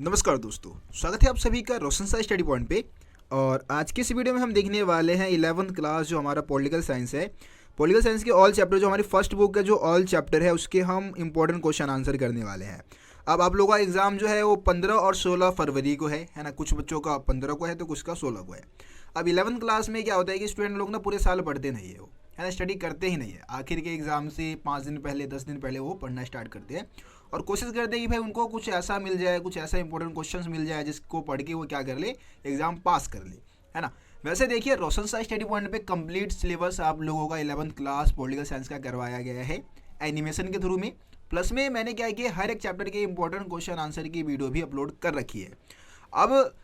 नमस्कार दोस्तों, स्वागत है आप सभी का रोशन सा स्टडी पॉइंट पे। और आज की इस वीडियो में हम देखने वाले हैं 11th क्लास जो हमारा पॉलिटिकल साइंस है। पॉलिटिकल साइंस के ऑल चैप्टर जो हमारी फर्स्ट बुक है, जो ऑल चैप्टर है उसके हम इंपॉर्टेंट क्वेश्चन आंसर करने वाले हैं। अब आप लोगों का एग्जाम जो है वो 15 और 16 फरवरी को है ना। कुछ बच्चों का 15 को है तो कुछ का 16 को है। अब 11th क्लास में क्या होता है कि स्टूडेंट लोग ना पूरे साल पढ़ते नहीं है, वो है ना, स्टडी करते ही नहीं है। आखिर के एग्ज़ाम से 5 दिन पहले 10 दिन पहले वो पढ़ना स्टार्ट करते हैं और कोशिश करते हैं कि भाई उनको कुछ ऐसा मिल जाए, कुछ ऐसा इंपॉर्टेंट क्वेश्चंस मिल जाए जिसको पढ़ के वो क्या कर ले, एग्ज़ाम पास कर ले, है ना। वैसे देखिए, रोशन सा स्टडी पॉइंट पे कंप्लीट सिलेबस आप लोगों का 11th क्लास पॉलिटिकल साइंस का करवाया गया है एनिमेशन के थ्रू में। प्लस में मैंने क्या किया, हर एक चैप्टर के इंपॉर्टेंट क्वेश्चन आंसर की वीडियो भी अपलोड कर रखी है। अब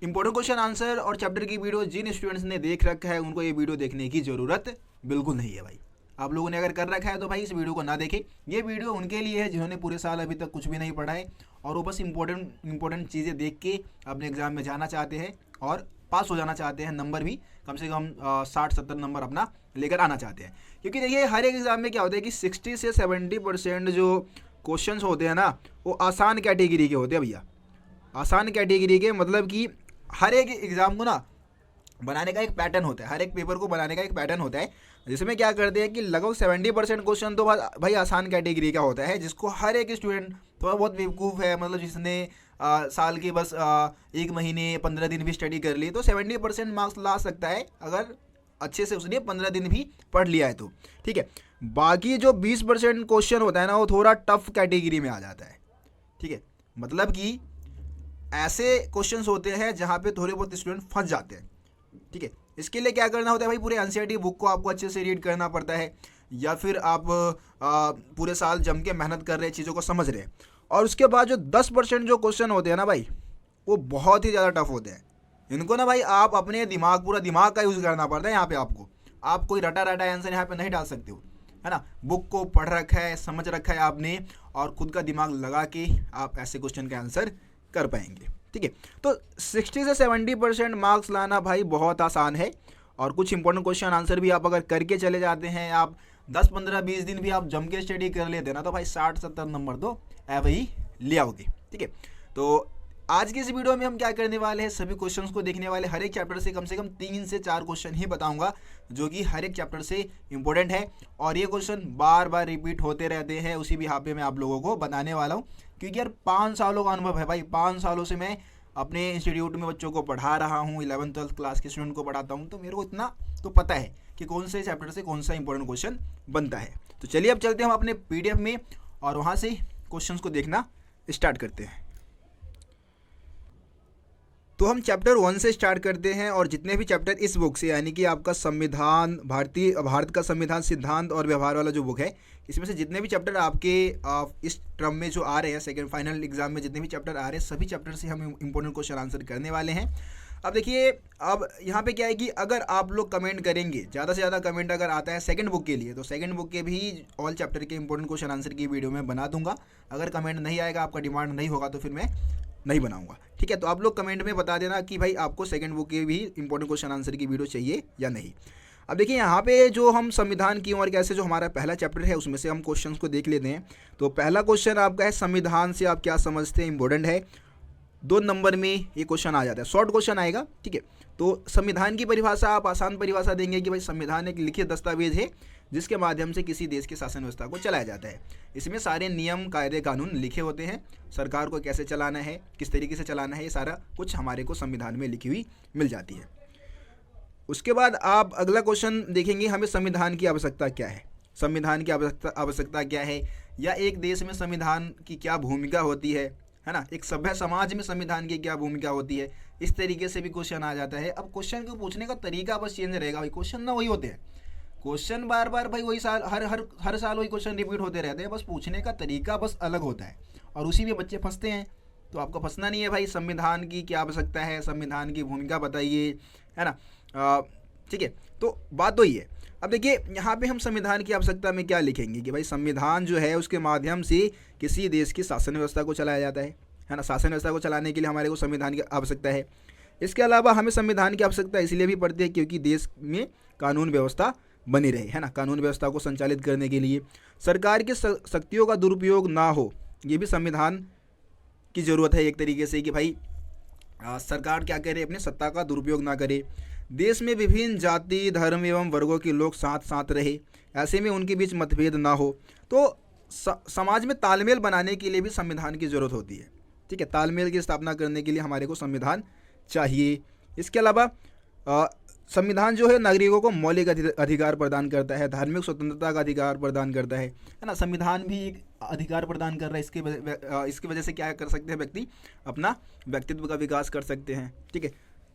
इंपॉर्टेंट क्वेश्चन आंसर और चैप्टर की वीडियो जिन स्टूडेंट्स ने देख रखा है उनको ये वीडियो देखने की ज़रूरत बिल्कुल नहीं है भाई। आप लोगों ने अगर कर रखा है तो भाई इस वीडियो को ना देखें। ये वीडियो उनके लिए है जिन्होंने पूरे साल अभी तक कुछ भी नहीं पढ़ा है और वो बस इंपॉर्टेंट चीज़ें देख के अपने एग्जाम में जाना चाहते हैं और पास हो जाना चाहते हैं। नंबर भी कम से कम 60-70 नंबर अपना लेकर आना चाहते हैं। क्योंकि देखिए, हर एक एग्ज़ाम में क्या होता है कि 60 से 70% जो क्वेश्चंस होते हैं ना, वो आसान कैटेगरी के होते हैं भैया। आसान कैटेगरी के मतलब कि हर एक एग्ज़ाम को ना बनाने का एक पैटर्न होता है, हर एक पेपर को बनाने का एक पैटर्न होता है, जिसमें क्या करते हैं कि लगभग 70% क्वेश्चन तो भाई आसान कैटेगरी का होता है, जिसको हर एक स्टूडेंट थोड़ा बहुत बेवकूफ़ है, मतलब जिसने साल के बस 1 महीने 15 दिन भी स्टडी कर ली तो 70% मार्क्स ला सकता है, अगर अच्छे से उसने 15 दिन भी पढ़ लिया है तो ठीक है। बाकी जो 20% क्वेश्चन होता है ना, वो थोड़ा टफ कैटेगरी में आ जाता है, ठीक है। मतलब कि ऐसे क्वेश्चंस होते हैं जहाँ पे थोड़े बहुत स्टूडेंट फंस जाते हैं, ठीक है। इसके लिए क्या करना होता है भाई, पूरे एनसीईआरटी बुक को आपको अच्छे से रीड करना पड़ता है, या फिर आप पूरे साल जम के मेहनत कर रहे हैं, चीज़ों को समझ रहे हैं। और उसके बाद जो 10% जो क्वेश्चन होते हैं ना भाई, वो बहुत ही ज़्यादा टफ होते हैं। इनको ना भाई आप अपने पूरा दिमाग का यूज़ करना पड़ता है यहाँ पे आपको। आप कोई रटा रटा आंसर यहाँ पे नहीं डाल सकते हो, है ना। बुक को पढ़ रखा है, समझ रखा है आपने, और खुद का दिमाग लगा के आप ऐसे क्वेश्चन का आंसर कर पाएंगे, ठीक है। तो 60 से 70% मार्क्स लाना भाई बहुत आसान है। और कुछ इंपॉर्टेंट क्वेश्चन आंसर भी आप अगर करके चले जाते हैं, आप 10-15-20 दिन भी आप जम के स्टडी कर लेते हैं ना, तो भाई 60-70 नंबर तो वही ले आओगे, ठीक है। तो आज की इस वीडियो में हम क्या करने वाले हैं, सभी क्वेश्चंस को देखने वाले। हर एक चैप्टर से कम 3 से 4 क्वेश्चन ही बताऊंगा जो कि हर एक चैप्टर से इंपॉर्टेंट है, और ये क्वेश्चन बार बार रिपीट होते रहते हैं। उसी भी पे मैं आप लोगों को बताने वाला हूँ, क्योंकि यार 5 सालों का अनुभव है भाई। 5 सालों से मैं अपने इंस्टीट्यूट में बच्चों को पढ़ा रहा हूँ, 11th-12th क्लास के स्टूडेंट को पढ़ाता हूँ, तो मेरे को इतना तो पता है कि कौन से चैप्टर से कौन सा इंपॉर्टेंट क्वेश्चन बनता है। तो चलिए अब चलते हैं हम अपने PDF में और वहाँ से क्वेश्चंस को देखना स्टार्ट करते हैं। तो हम चैप्टर 1 से स्टार्ट करते हैं, और जितने भी चैप्टर इस बुक से, यानी कि आपका संविधान, भारत का संविधान सिद्धांत और व्यवहार वाला जो बुक है, इसमें से जितने भी चैप्टर आपके इस टर्म में जो आ रहे हैं, सेकंड फाइनल एग्जाम में जितने भी चैप्टर आ रहे हैं, सभी चैप्टर से हम इंपॉर्टेंट क्वेश्चन आंसर करने वाले हैं। अब देखिए, अब यहाँ पे क्या है कि अगर आप लोग कमेंट करेंगे, ज़्यादा से ज़्यादा कमेंट अगर आता है सेकंड बुक के लिए, तो सेकंड बुक के भी ऑल चैप्टर के इंपॉर्टेंट क्वेश्चन आंसर की वीडियो में बना दूंगा। अगर कमेंट नहीं आएगा, आपका डिमांड नहीं होगा, तो फिर मैं नहीं बनाऊंगा, ठीक है। तो आप लोग कमेंट में बता देना कि भाई आपको सेकंड बुक के भी इंपॉर्टेंट क्वेश्चन आंसर की वीडियो चाहिए या नहीं। अब देखिए, यहाँ पे जो हम संविधान की और कैसे जो हमारा पहला चैप्टर है उसमें से हम क्वेश्चंस को देख लेते हैं। तो पहला क्वेश्चन आपका है, संविधान से आप क्या समझते हैं, इंपॉर्टेंट है। 2 नंबर में ये क्वेश्चन आ जाता है, शॉर्ट क्वेश्चन आएगा, ठीक है। तो संविधान की परिभाषा आप आसान परिभाषा देंगे कि भाई संविधान एक लिखित दस्तावेज है जिसके माध्यम से किसी देश की शासन व्यवस्था को चलाया जाता है। इसमें सारे नियम, कायदे, कानून लिखे होते हैं। सरकार को कैसे चलाना है, किस तरीके से चलाना है, ये सारा कुछ हमारे को संविधान में लिखी हुई मिल जाती है। उसके बाद आप अगला क्वेश्चन देखेंगे, हमें संविधान की आवश्यकता क्या है। संविधान की आवश्यकता क्या है, या एक देश में संविधान की क्या भूमिका होती है ना। एक सभ्य समाज में संविधान की क्या भूमिका होती है, इस तरीके से भी क्वेश्चन आ जाता है। अब क्वेश्चन को पूछने का तरीका बस चेंज रहेगा भाई। क्वेश्चन ना वही होते हैं, क्वेश्चन बार बार भाई वही साल हर साल वही क्वेश्चन रिपीट होते रहते हैं, बस पूछने का तरीका बस अलग होता है, और उसी में बच्चे फंसते हैं। तो आपको फंसना नहीं है भाई। संविधान की क्या आवश्यकता है, संविधान की भूमिका बताइए, है ना, ठीक है। तो बात तो ही है। अब देखिए, यहाँ पे हम संविधान की आवश्यकता में क्या लिखेंगे कि भाई संविधान जो है उसके माध्यम से किसी देश की शासन व्यवस्था को चलाया जाता है ना। शासन व्यवस्था को चलाने के लिए हमारे को संविधान की आवश्यकता है। इसके अलावा हमें संविधान की आवश्यकता इसलिए भी पड़ती है क्योंकि देश में कानून व्यवस्था बनी रहे, है ना। कानून व्यवस्था को संचालित करने के लिए सरकार की शक्तियों का दुरुपयोग ना हो, ये भी संविधान की ज़रूरत है एक तरीके से कि भाई सरकार क्या करे, अपने सत्ता का दुरुपयोग ना करे, देश में विभिन्न जाति धर्म एवं वर्गों के लोग साथ साथ रहे, ऐसे में उनके बीच मतभेद ना हो। तो समाज में तालमेल बनाने के लिए भी संविधान की ज़रूरत होती है। ठीक है, तालमेल की स्थापना करने के लिए हमारे को संविधान चाहिए। इसके अलावा संविधान जो है नागरिकों को मौलिक अधिकार प्रदान करता है, धार्मिक स्वतंत्रता का अधिकार प्रदान करता है ना। संविधान भी एक अधिकार प्रदान कर रहा है। इसकी वजह से क्या कर सकते हैं, व्यक्ति अपना व्यक्तित्व का विकास कर सकते हैं। ठीक है,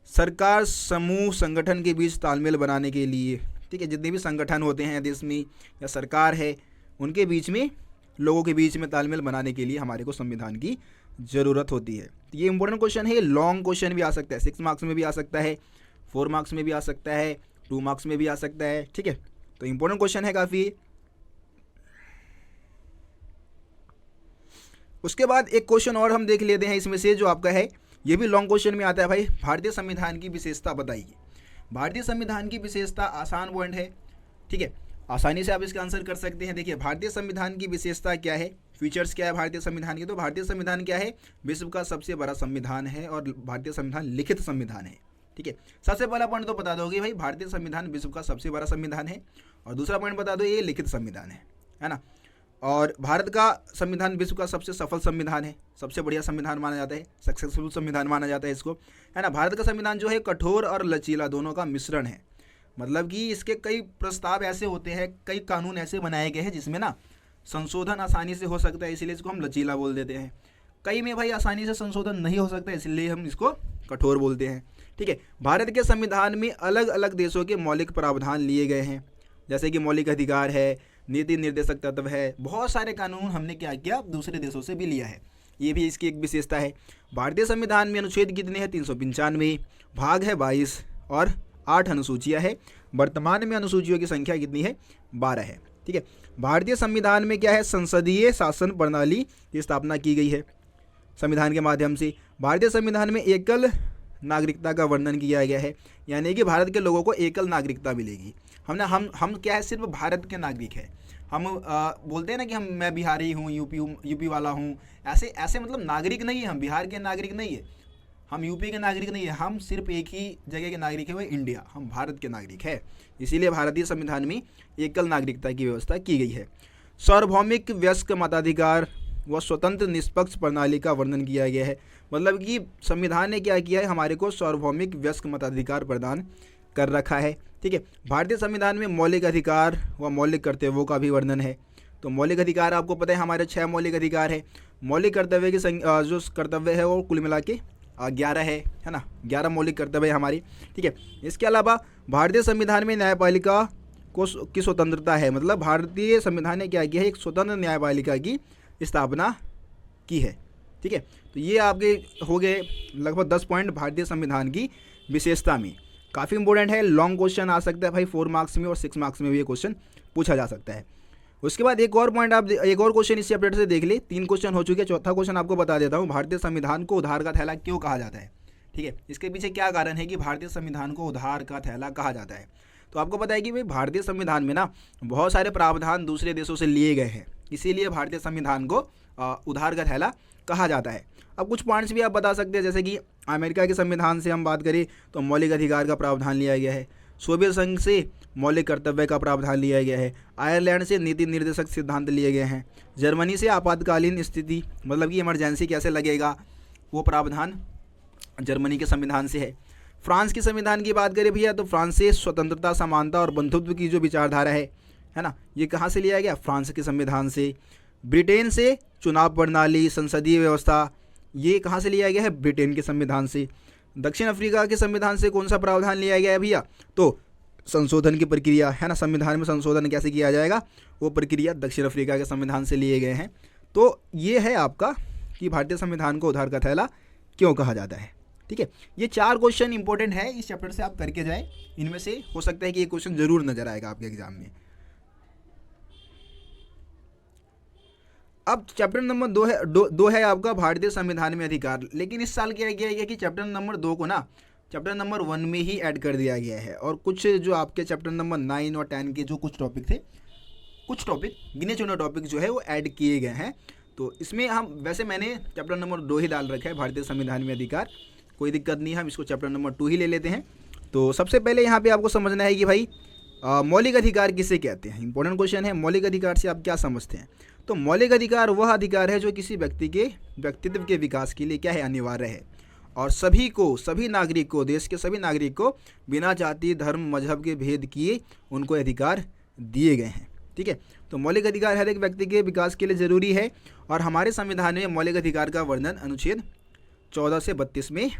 सरकार समूह संगठन के बीच तालमेल बनाने के लिए, ठीक है, जितने भी संगठन होते हैं देश में या सरकार है, उनके बीच में, लोगों के बीच में तालमेल बनाने के लिए हमारे को संविधान की ज़रूरत होती है। ये इंपॉर्टेंट क्वेश्चन है, लॉन्ग क्वेश्चन भी आ सकता है, 6 मार्क्स में भी आ सकता है, 4 मार्क्स में भी आ सकता है, 2 मार्क्स में भी आ सकता है। ठीक है, तो इंपॉर्टेंट क्वेश्चन है काफ़ी। उसके बाद एक क्वेश्चन और हम देख लेते हैं इसमें से, जो आपका है, ये भी लॉन्ग क्वेश्चन में आता है भाई, भारतीय संविधान की विशेषता बताइए। भारतीय संविधान की विशेषता आसान पॉइंट है। ठीक है, आसानी से आप इसका आंसर कर सकते हैं। देखिए, भारतीय संविधान की विशेषता क्या है, फीचर्स क्या है भारतीय संविधान की। तो भारतीय संविधान क्या है, विश्व का सबसे बड़ा संविधान है और भारतीय संविधान लिखित संविधान है। ठीक है, सबसे पहला पॉइंट तो बता दोगे भाई, भारतीय संविधान विश्व का सबसे बड़ा संविधान है, और दूसरा पॉइंट बता दो, ये लिखित संविधान है ना। और भारत का संविधान विश्व का सबसे सफल संविधान है, सबसे बढ़िया संविधान माना जाता है, सक्सेसफुल संविधान माना जाता है इसको, है ना। भारत का संविधान जो है कठोर और लचीला दोनों का मिश्रण है। मतलब कि इसके कई प्रस्ताव ऐसे होते हैं, कई कानून ऐसे बनाए गए हैं जिसमें ना संशोधन आसानी से हो सकता है, इसलिए इसको हम लचीला बोल देते हैं। कई में भाई आसानी से संशोधन नहीं हो सकता, इसलिए हम इसको कठोर बोलते हैं। ठीक है, भारत के संविधान में अलग अलग देशों के मौलिक प्रावधान लिए गए हैं, जैसे कि मौलिक अधिकार है, नीति निर्देशक तत्व है, बहुत सारे कानून हमने क्या किया, दूसरे देशों से भी लिया है। ये भी इसकी एक विशेषता है। भारतीय संविधान में अनुच्छेद कितने हैं, 395, भाग है 22 और 8 अनुसूचियाँ है। वर्तमान में अनुसूचियों की संख्या कितनी है, 12 है। ठीक है, भारतीय संविधान में क्या है, संसदीय शासन प्रणाली की स्थापना की गई है संविधान के माध्यम से। भारतीय संविधान में एकल नागरिकता का वर्णन किया गया है, यानी कि भारत के लोगों को एकल नागरिकता मिलेगी। हम क्या है, सिर्फ भारत के नागरिक है। हम बोलते हैं ना कि मैं बिहारी हूँ, यूपी वाला हूँ, ऐसे मतलब नागरिक नहीं है, हम बिहार के नागरिक नहीं है, हम यूपी के नागरिक नहीं है, हम सिर्फ एक ही जगह के नागरिक है, वो इंडिया, हम भारत के नागरिक है। इसीलिए भारतीय संविधान में एकल नागरिकता की व्यवस्था की गई है। सार्वभौमिक वयस्क मताधिकार व स्वतंत्र निष्पक्ष प्रणाली का वर्णन किया गया है। मतलब कि संविधान ने क्या किया है, हमारे को सार्वभौमिक वयस्क मताधिकार प्रदान कर रखा है। ठीक है, भारतीय संविधान में मौलिक अधिकार व मौलिक कर्तव्यों का भी वर्णन है। तो मौलिक अधिकार आपको पता है, हमारे 6 मौलिक अधिकार है। मौलिक कर्तव्य की जो कर्तव्य है वो कुल मिला के 11 है ना, 11 मौलिक कर्तव्य है हमारी। ठीक है, इसके अलावा भारतीय संविधान में न्यायपालिका की स्वतंत्रता है। मतलब भारतीय संविधान ने क्या किया है, एक स्वतंत्र न्यायपालिका की स्थापना की है। ठीक है, तो ये आपके हो गए लगभग 10 पॉइंट भारतीय संविधान की विशेषता में। काफ़ी इंपॉर्टेंट है, लॉन्ग क्वेश्चन आ सकता है भाई, 4 मार्क्स में और 6 मार्क्स में भी ये क्वेश्चन पूछा जा सकता है। उसके बाद एक और पॉइंट एक और क्वेश्चन इस चैप्टर से देख ले। 3 क्वेश्चन हो चुके हैं, चौथा क्वेश्चन आपको बता देता हूँ। भारतीय संविधान को उधार का थैला क्यों कहा जाता है? ठीक है, इसके पीछे क्या कारण है कि भारतीय संविधान को उधार का थैला कहा जाता है? तो आपको पता है कि भाई भारतीय संविधान में ना बहुत सारे प्रावधान दूसरे देशों से लिए गए हैं, इसीलिए भारतीय संविधान को उधार का थैला कहा जाता है। अब कुछ पॉइंट्स भी आप बता सकते हैं, जैसे कि अमेरिका के संविधान से हम बात करें तो मौलिक अधिकार का प्रावधान लिया गया है, सोवियत संघ से मौलिक कर्तव्य का प्रावधान लिया गया है, आयरलैंड से नीति निर्देशक सिद्धांत लिए गए हैं, जर्मनी से आपातकालीन स्थिति मतलब कि इमरजेंसी कैसे लगेगा वो प्रावधान जर्मनी के संविधान से है। फ्रांस के संविधान की बात करें भैया तो फ्रांस से स्वतंत्रता, समानता और बंधुत्व की जो विचारधारा है ना, ये कहाँ से लिया गया? फ्रांस के संविधान से। ब्रिटेन से चुनाव प्रणाली, संसदीय व्यवस्था, ये कहाँ से लिया गया है? ब्रिटेन के संविधान से। दक्षिण अफ्रीका के संविधान से कौन सा प्रावधान लिया गया है भैया? तो संशोधन की प्रक्रिया है ना, संविधान में संशोधन कैसे किया जाएगा वो प्रक्रिया दक्षिण अफ्रीका के संविधान से लिए गए हैं। तो ये है आपका कि भारतीय संविधान को उधार का थैला क्यों कहा जाता है। ठीक है, ये 4 क्वेश्चन इंपॉर्टेंट है, इस चैप्टर से आप करके जाएं। इनमें से हो सकता है कि ये क्वेश्चन जरूर नजर आएगा आपके एग्जाम में। अब चैप्टर नंबर 2 है आपका भारतीय संविधान में अधिकार। लेकिन इस साल क्या किया गया कि चैप्टर नंबर 2 को ना चैप्टर नंबर 1 में ही ऐड कर दिया गया है, और कुछ जो आपके चैप्टर नंबर 9 और 10 के जो कुछ टॉपिक थे, कुछ टॉपिक गिने चुने टॉपिक जो है वो ऐड किए गए हैं। तो इसमें हम वैसे मैंने चैप्टर नंबर 2 ही डाल रखा है, भारतीय संविधान में अधिकार, कोई दिक्कत नहीं है, हम इसको चैप्टर नंबर 2 ही ले लेते हैं। तो सबसे पहले यहाँ पे आपको समझना है कि भाई मौलिक अधिकार किसे कहते हैं। इंपॉर्टेंट क्वेश्चन है, मौलिक अधिकार से आप क्या समझते हैं। तो मौलिक अधिकार वह अधिकार है जो किसी व्यक्ति के व्यक्तित्व के विकास के लिए क्या है, अनिवार्य है, और सभी नागरिक को, देश के सभी नागरिक को बिना जाति धर्म मजहब के भेद किए उनको अधिकार दिए गए हैं। ठीक है, तो मौलिक अधिकार हर एक व्यक्ति के विकास के लिए ज़रूरी है, और हमारे संविधान में मौलिक अधिकार का वर्णन अनुच्छेद 14 से 32 में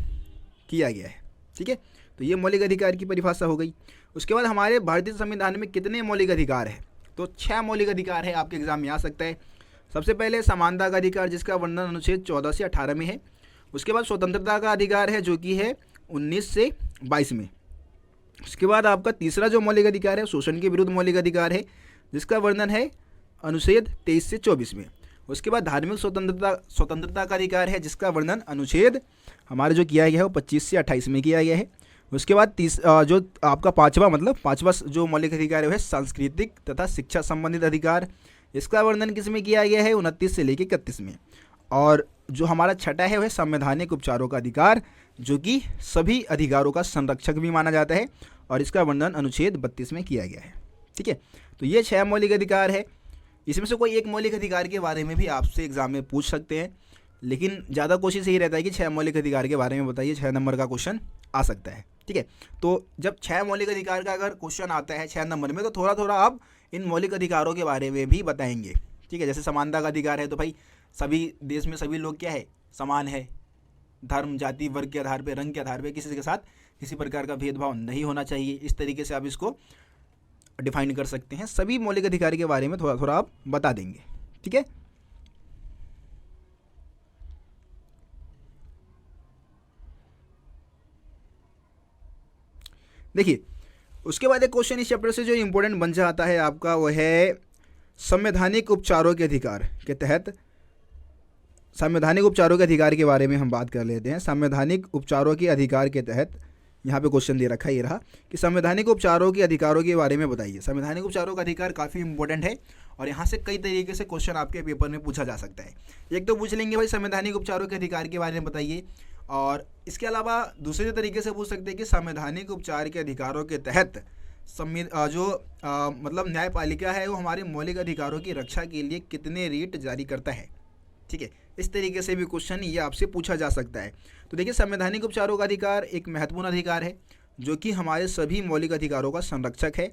किया गया है। ठीक है, तो ये मौलिक अधिकार की परिभाषा हो गई। उसके बाद हमारे भारतीय संविधान में कितने मौलिक अधिकार है, तो 6 मौलिक अधिकार है, आपके एग्जाम में आ सकता है। सबसे पहले समानता का अधिकार, जिसका वर्णन अनुच्छेद 14 से 18 में है। उसके बाद स्वतंत्रता का अधिकार है, जो कि है 19 से 22 में। उसके बाद आपका तीसरा जो मौलिक अधिकार है, शोषण के विरुद्ध मौलिक अधिकार है, जिसका वर्णन है अनुच्छेद 23 से 24 में। उसके बाद धार्मिक स्वतंत्रता का अधिकार है, जिसका वर्णन अनुच्छेद हमारे जो किया गया है वो 25 से 28 में किया गया है। उसके बाद जो आपका पाँचवा जो मौलिक अधिकार है वो है सांस्कृतिक तथा शिक्षा संबंधित अधिकार। इसका वर्णन किस में किया गया है, 29 से लेकर 31 में। और जो हमारा छठा है वह संवैधानिक उपचारों का अधिकार, जो कि सभी अधिकारों का संरक्षक भी माना जाता है, और इसका वर्णन अनुच्छेद 32 में किया गया है। ठीक है, तो ये 6 मौलिक अधिकार है। इसमें से कोई एक मौलिक अधिकार के बारे में भी आपसे एग्जाम में पूछ सकते हैं, लेकिन ज़्यादा कोशिश यही रहता है कि 6 मौलिक अधिकार के बारे में बताइए, 6 नंबर का क्वेश्चन आ सकता है। ठीक है, तो जब 6 मौलिक अधिकार का अगर क्वेश्चन आता है 6 नंबर में, तो थोड़ा थोड़ा आप इन मौलिक अधिकारों के बारे में भी बताएंगे। ठीक है, जैसे समानता का अधिकार है, तो भाई सभी देश में सभी लोग क्या है, समान है, धर्म जाति वर्ग के आधार पे, रंग के आधार पे किसी के साथ किसी प्रकार का भेदभाव नहीं होना चाहिए। इस तरीके से आप इसको डिफाइन कर सकते हैं। सभी मौलिक अधिकार के बारे में थोड़ा थोड़ा आप बता देंगे। ठीक है, देखिए उसके बाद एक क्वेश्चन इस चैप्टर से जो इंपॉर्टेंट बन जाता है आपका, वो है संवैधानिक उपचारों के अधिकार के तहत। संवैधानिक उपचारों के अधिकार के बारे में हम बात कर लेते हैं। संवैधानिक उपचारों के अधिकार के तहत यहाँ पे क्वेश्चन दे रखा है, ये रहा कि संवैधानिक उपचारों के अधिकारों के बारे में बताइए। संवैधानिक उपचारों का अधिकार काफ़ी इंपॉर्टेंट है, और यहाँ से कई तरीके से क्वेश्चन आपके पेपर में पूछा जा सकता है। एक तो पूछ लेंगे भाई संवैधानिक उपचारों के अधिकार के बारे में बताइए, और इसके अलावा दूसरे तरीके से पूछ सकते हैं कि संवैधानिक उपचार के अधिकारों के तहत मतलब न्यायपालिका है वो हमारे मौलिक अधिकारों की रक्षा के लिए कितने रीट जारी करता है। ठीक है, इस तरीके से भी क्वेश्चन ये आपसे पूछा जा सकता है। तो देखिए, संवैधानिक उपचारों का अधिकार एक महत्वपूर्ण अधिकार है, जो कि हमारे सभी मौलिक अधिकारों का संरक्षक है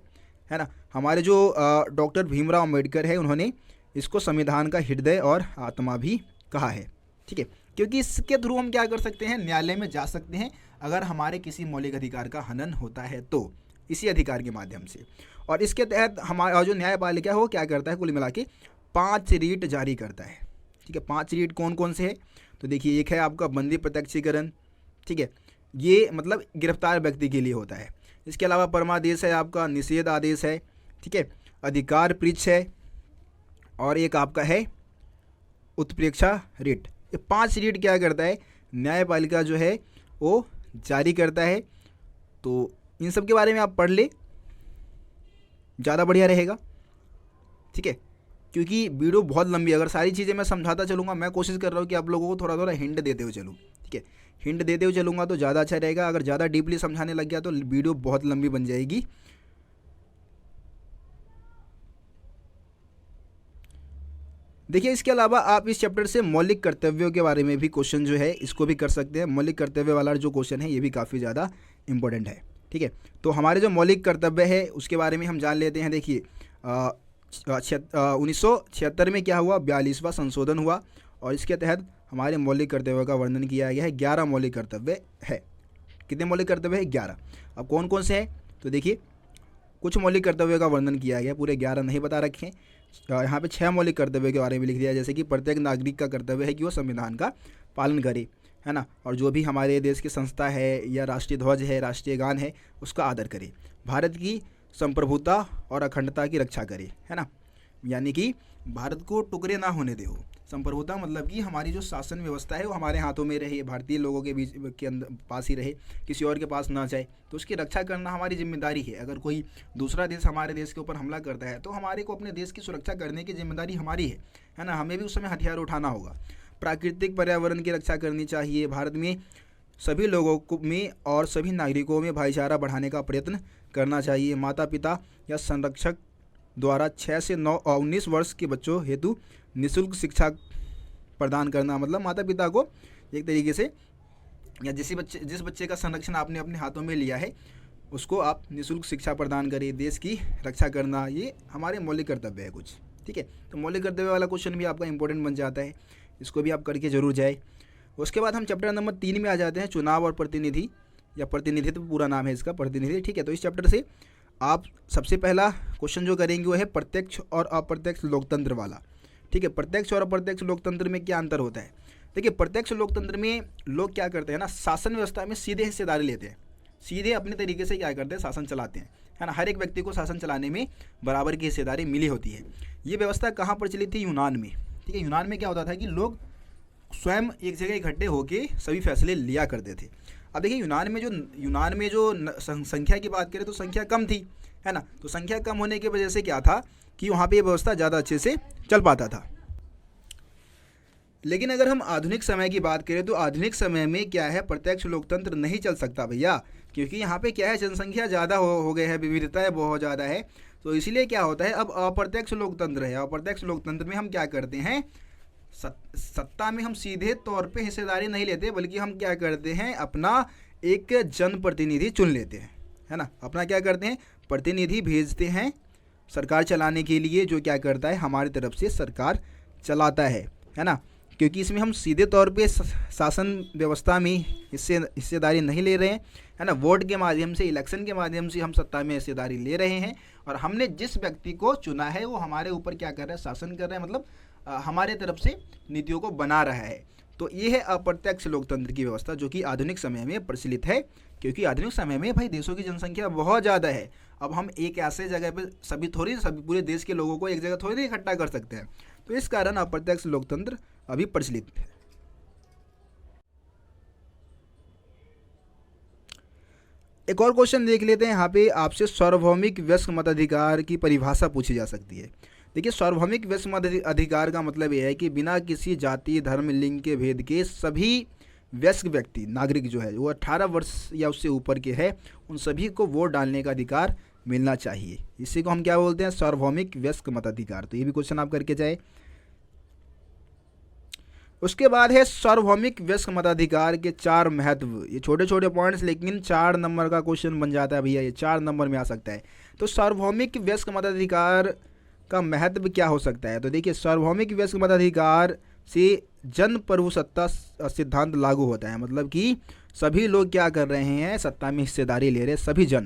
ना। हमारे जो डॉक्टर भीमराव अम्बेडकर है, उन्होंने इसको संविधान का हृदय और आत्मा भी कहा है। ठीक है, क्योंकि इसके थ्रू हम क्या कर सकते हैं, न्यायालय में जा सकते हैं अगर हमारे किसी मौलिक अधिकार का हनन होता है, तो इसी अधिकार के माध्यम से। और इसके तहत हमारा जो न्यायपालिका है वो क्या करता है, कुल मिला के 5 रीट जारी करता है। ठीक है, 5 रीट कौन कौन से हैं, तो देखिए एक है आपका बंदी प्रत्यक्षीकरण। ठीक है, ये मतलब गिरफ्तार व्यक्ति के लिए होता है। इसके अलावा परमादेश है, आपका निषेध आदेश है। ठीक है, अधिकार पृच्छ है, और एक आपका है उत्प्रेक्षा रीट। ये 5 रीट क्या करता है, न्यायपालिका जो है वो जारी करता है। तो इन सब के बारे में आप पढ़ ले, ज़्यादा बढ़िया रहेगा। ठीक है, क्योंकि वीडियो बहुत लंबी है, अगर सारी चीज़ें मैं समझाता चलूँगा, मैं कोशिश कर रहा हूँ कि आप लोगों को थोड़ा थोड़ा हिंट देते हुए चलूँ। ठीक है, हिंट देते हुए चलूँगा तो ज़्यादा अच्छा रहेगा। अगर ज़्यादा डीपली समझाने लग गया तो वीडियो बहुत लंबी बन जाएगी। देखिए, इसके अलावा आप इस चैप्टर से मौलिक कर्तव्यों के बारे में भी क्वेश्चन जो है इसको भी कर सकते हैं। मौलिक कर्तव्य वाला जो क्वेश्चन है ये भी काफ़ी ज़्यादा इंपॉर्टेंट है। ठीक है, तो हमारे जो मौलिक कर्तव्य है उसके बारे में हम जान लेते हैं। देखिए 1976 में क्या हुआ, 42वां संशोधन हुआ, और इसके तहत हमारे मौलिक कर्तव्यों का वर्णन किया गया है। 11 मौलिक कर्तव्य है। कितने मौलिक कर्तव्य है, 11। अब कौन कौन से हैं, तो देखिए कुछ मौलिक कर्तव्यों का वर्णन किया गया, पूरे 11 नहीं बता रखे हैं। यहाँ पे 6 मौलिक कर्तव्य के बारे में लिख दिया, जैसे कि प्रत्येक नागरिक का कर्तव्य है कि वो संविधान का पालन करे, है ना, और जो भी हमारे देश की संस्था है या राष्ट्रीय ध्वज है, राष्ट्रीय गान है, उसका आदर करे, भारत की संप्रभुता और अखंडता की रक्षा करे, है ना, यानी कि भारत को टुकड़े ना होने दे, संप्रभुता मतलब कि हमारी जो शासन व्यवस्था है वो हमारे हाथों में रहे, भारतीय लोगों के बीच के अंदर पास ही रहे, किसी और के पास ना जाए, तो उसकी रक्षा करना हमारी जिम्मेदारी है। अगर कोई दूसरा देश हमारे देश के ऊपर हमला करता है तो हमारे को अपने देश की सुरक्षा करने की जिम्मेदारी हमारी है ना, हमें भी उस समय हथियार उठाना होगा। प्राकृतिक पर्यावरण की रक्षा करनी चाहिए। भारत में सभी लोगों को में और सभी नागरिकों में भाईचारा बढ़ाने का प्रयत्न करना चाहिए। माता पिता या संरक्षक द्वारा 6 से 19 वर्ष के बच्चों हेतु निःशुल्क शिक्षा प्रदान करना, मतलब माता पिता को एक तरीके से या जिस बच्चे का संरक्षण आपने अपने हाथों में लिया है उसको आप निःशुल्क शिक्षा प्रदान करें। देश की रक्षा करना ये हमारे मौलिक कर्तव्य है कुछ, ठीक है। तो मौलिक कर्तव्य वाला क्वेश्चन भी आपका इंपॉर्टेंट बन जाता है, इसको भी आप करके जरूर जाए। उसके बाद हम चैप्टर नंबर 3 में आ जाते हैं, चुनाव और प्रतिनिधि या प्रतिनिधित्व पूरा नाम है इसका, प्रतिनिधि, ठीक है। तो इस चैप्टर से आप सबसे पहला क्वेश्चन जो करेंगे वो है प्रत्यक्ष और अप्रत्यक्ष लोकतंत्र वाला, ठीक है। प्रत्यक्ष और अप्रत्यक्ष लोकतंत्र में क्या अंतर होता है? देखिए, प्रत्यक्ष लोकतंत्र में लोग क्या करते हैं ना, शासन व्यवस्था में सीधे हिस्सेदारी लेते हैं, सीधे अपने तरीके से क्या करते हैं, शासन चलाते हैं, है ना। हर एक व्यक्ति को शासन चलाने में बराबर की हिस्सेदारी मिली होती है। ये व्यवस्था कहाँ प्रचलित थी? यूनान में, ठीक है। यूनान में क्या होता था कि लोग स्वयं एक जगह इकट्ठे होकर सभी फैसले लिया करते थे। अब देखिए, यूनान में जो संख्या की बात करें तो संख्या कम थी, है ना। तो संख्या कम होने की वजह से क्या था कि वहाँ पे ये व्यवस्था ज़्यादा अच्छे से चल पाता था। लेकिन अगर हम आधुनिक समय की बात करें तो आधुनिक समय में क्या है, प्रत्यक्ष लोकतंत्र नहीं चल सकता भैया, क्योंकि यहाँ पे क्या है, जनसंख्या ज़्यादा हो गई है, विविधताएं बहुत ज़्यादा है। तो इसीलिए क्या होता है, अब अप्रत्यक्ष लोकतंत्र है। अप्रत्यक्ष लोकतंत्र में हम क्या करते हैं, सत्ता में हम सीधे तौर पे हिस्सेदारी नहीं लेते, बल्कि हम क्या करते हैं, अपना एक जनप्रतिनिधि चुन लेते हैं, है ना। अपना क्या करते हैं, प्रतिनिधि भेजते हैं सरकार चलाने के लिए, जो क्या करता है, हमारी तरफ से सरकार चलाता है ना। क्योंकि इसमें हम सीधे तौर पे शासन व्यवस्था में हिस्सेदारी नहीं ले रहे हैं, है ना। वोट के माध्यम से, इलेक्शन के माध्यम से हम सत्ता में हिस्सेदारी ले रहे हैं, और हमने जिस व्यक्ति को चुना है वो हमारे ऊपर क्या कर रहा है, शासन कर रहा है, मतलब हमारे तरफ से नीतियों को बना रहा है। तो ये है अप्रत्यक्ष लोकतंत्र की व्यवस्था, जो कि आधुनिक समय में प्रचलित है। क्योंकि आधुनिक समय में भाई देशों की जनसंख्या बहुत ज़्यादा है। अब हम एक ऐसे जगह पे सभी पूरे देश के लोगों को एक जगह थोड़ी इकट्ठा कर सकते हैं। तो इस कारण अप्रत्यक्ष लोकतंत्र अभी प्रचलित है। एक और क्वेश्चन देख लेते हैं। यहाँ पे आपसे सार्वभौमिक वयस्क मताधिकार की परिभाषा पूछी जा सकती है। देखिए, सार्वभौमिक वयस्क मताधिकार का मतलब यह है कि बिना किसी जाति, धर्म, लिंग के भेद के सभी वयस्क व्यक्ति, नागरिक जो है वो 18 वर्ष या उससे ऊपर के हैं, उन सभी को वोट डालने का अधिकार मिलना चाहिए। इसी को हम क्या बोलते हैं, सार्वभौमिक वयस्क मताधिकार। तो ये भी क्वेश्चन आप करके जाए। उसके बाद है सार्वभौमिक वयस्क मताधिकार के 4 महत्व। ये छोटे छोटे पॉइंट्स, लेकिन 4 नंबर का क्वेश्चन बन जाता है भैया, ये 4 नंबर में आ सकता है। तो सार्वभौमिक वयस्क मताधिकार का महत्व क्या हो सकता है? तो देखिए, सार्वभौमिक वयस्क मताधिकार से जन प्रभुसत्ता सिद्धांत लागू होता है। मतलब कि सभी लोग क्या कर रहे हैं, सत्ता में हिस्सेदारी ले रहे हैं,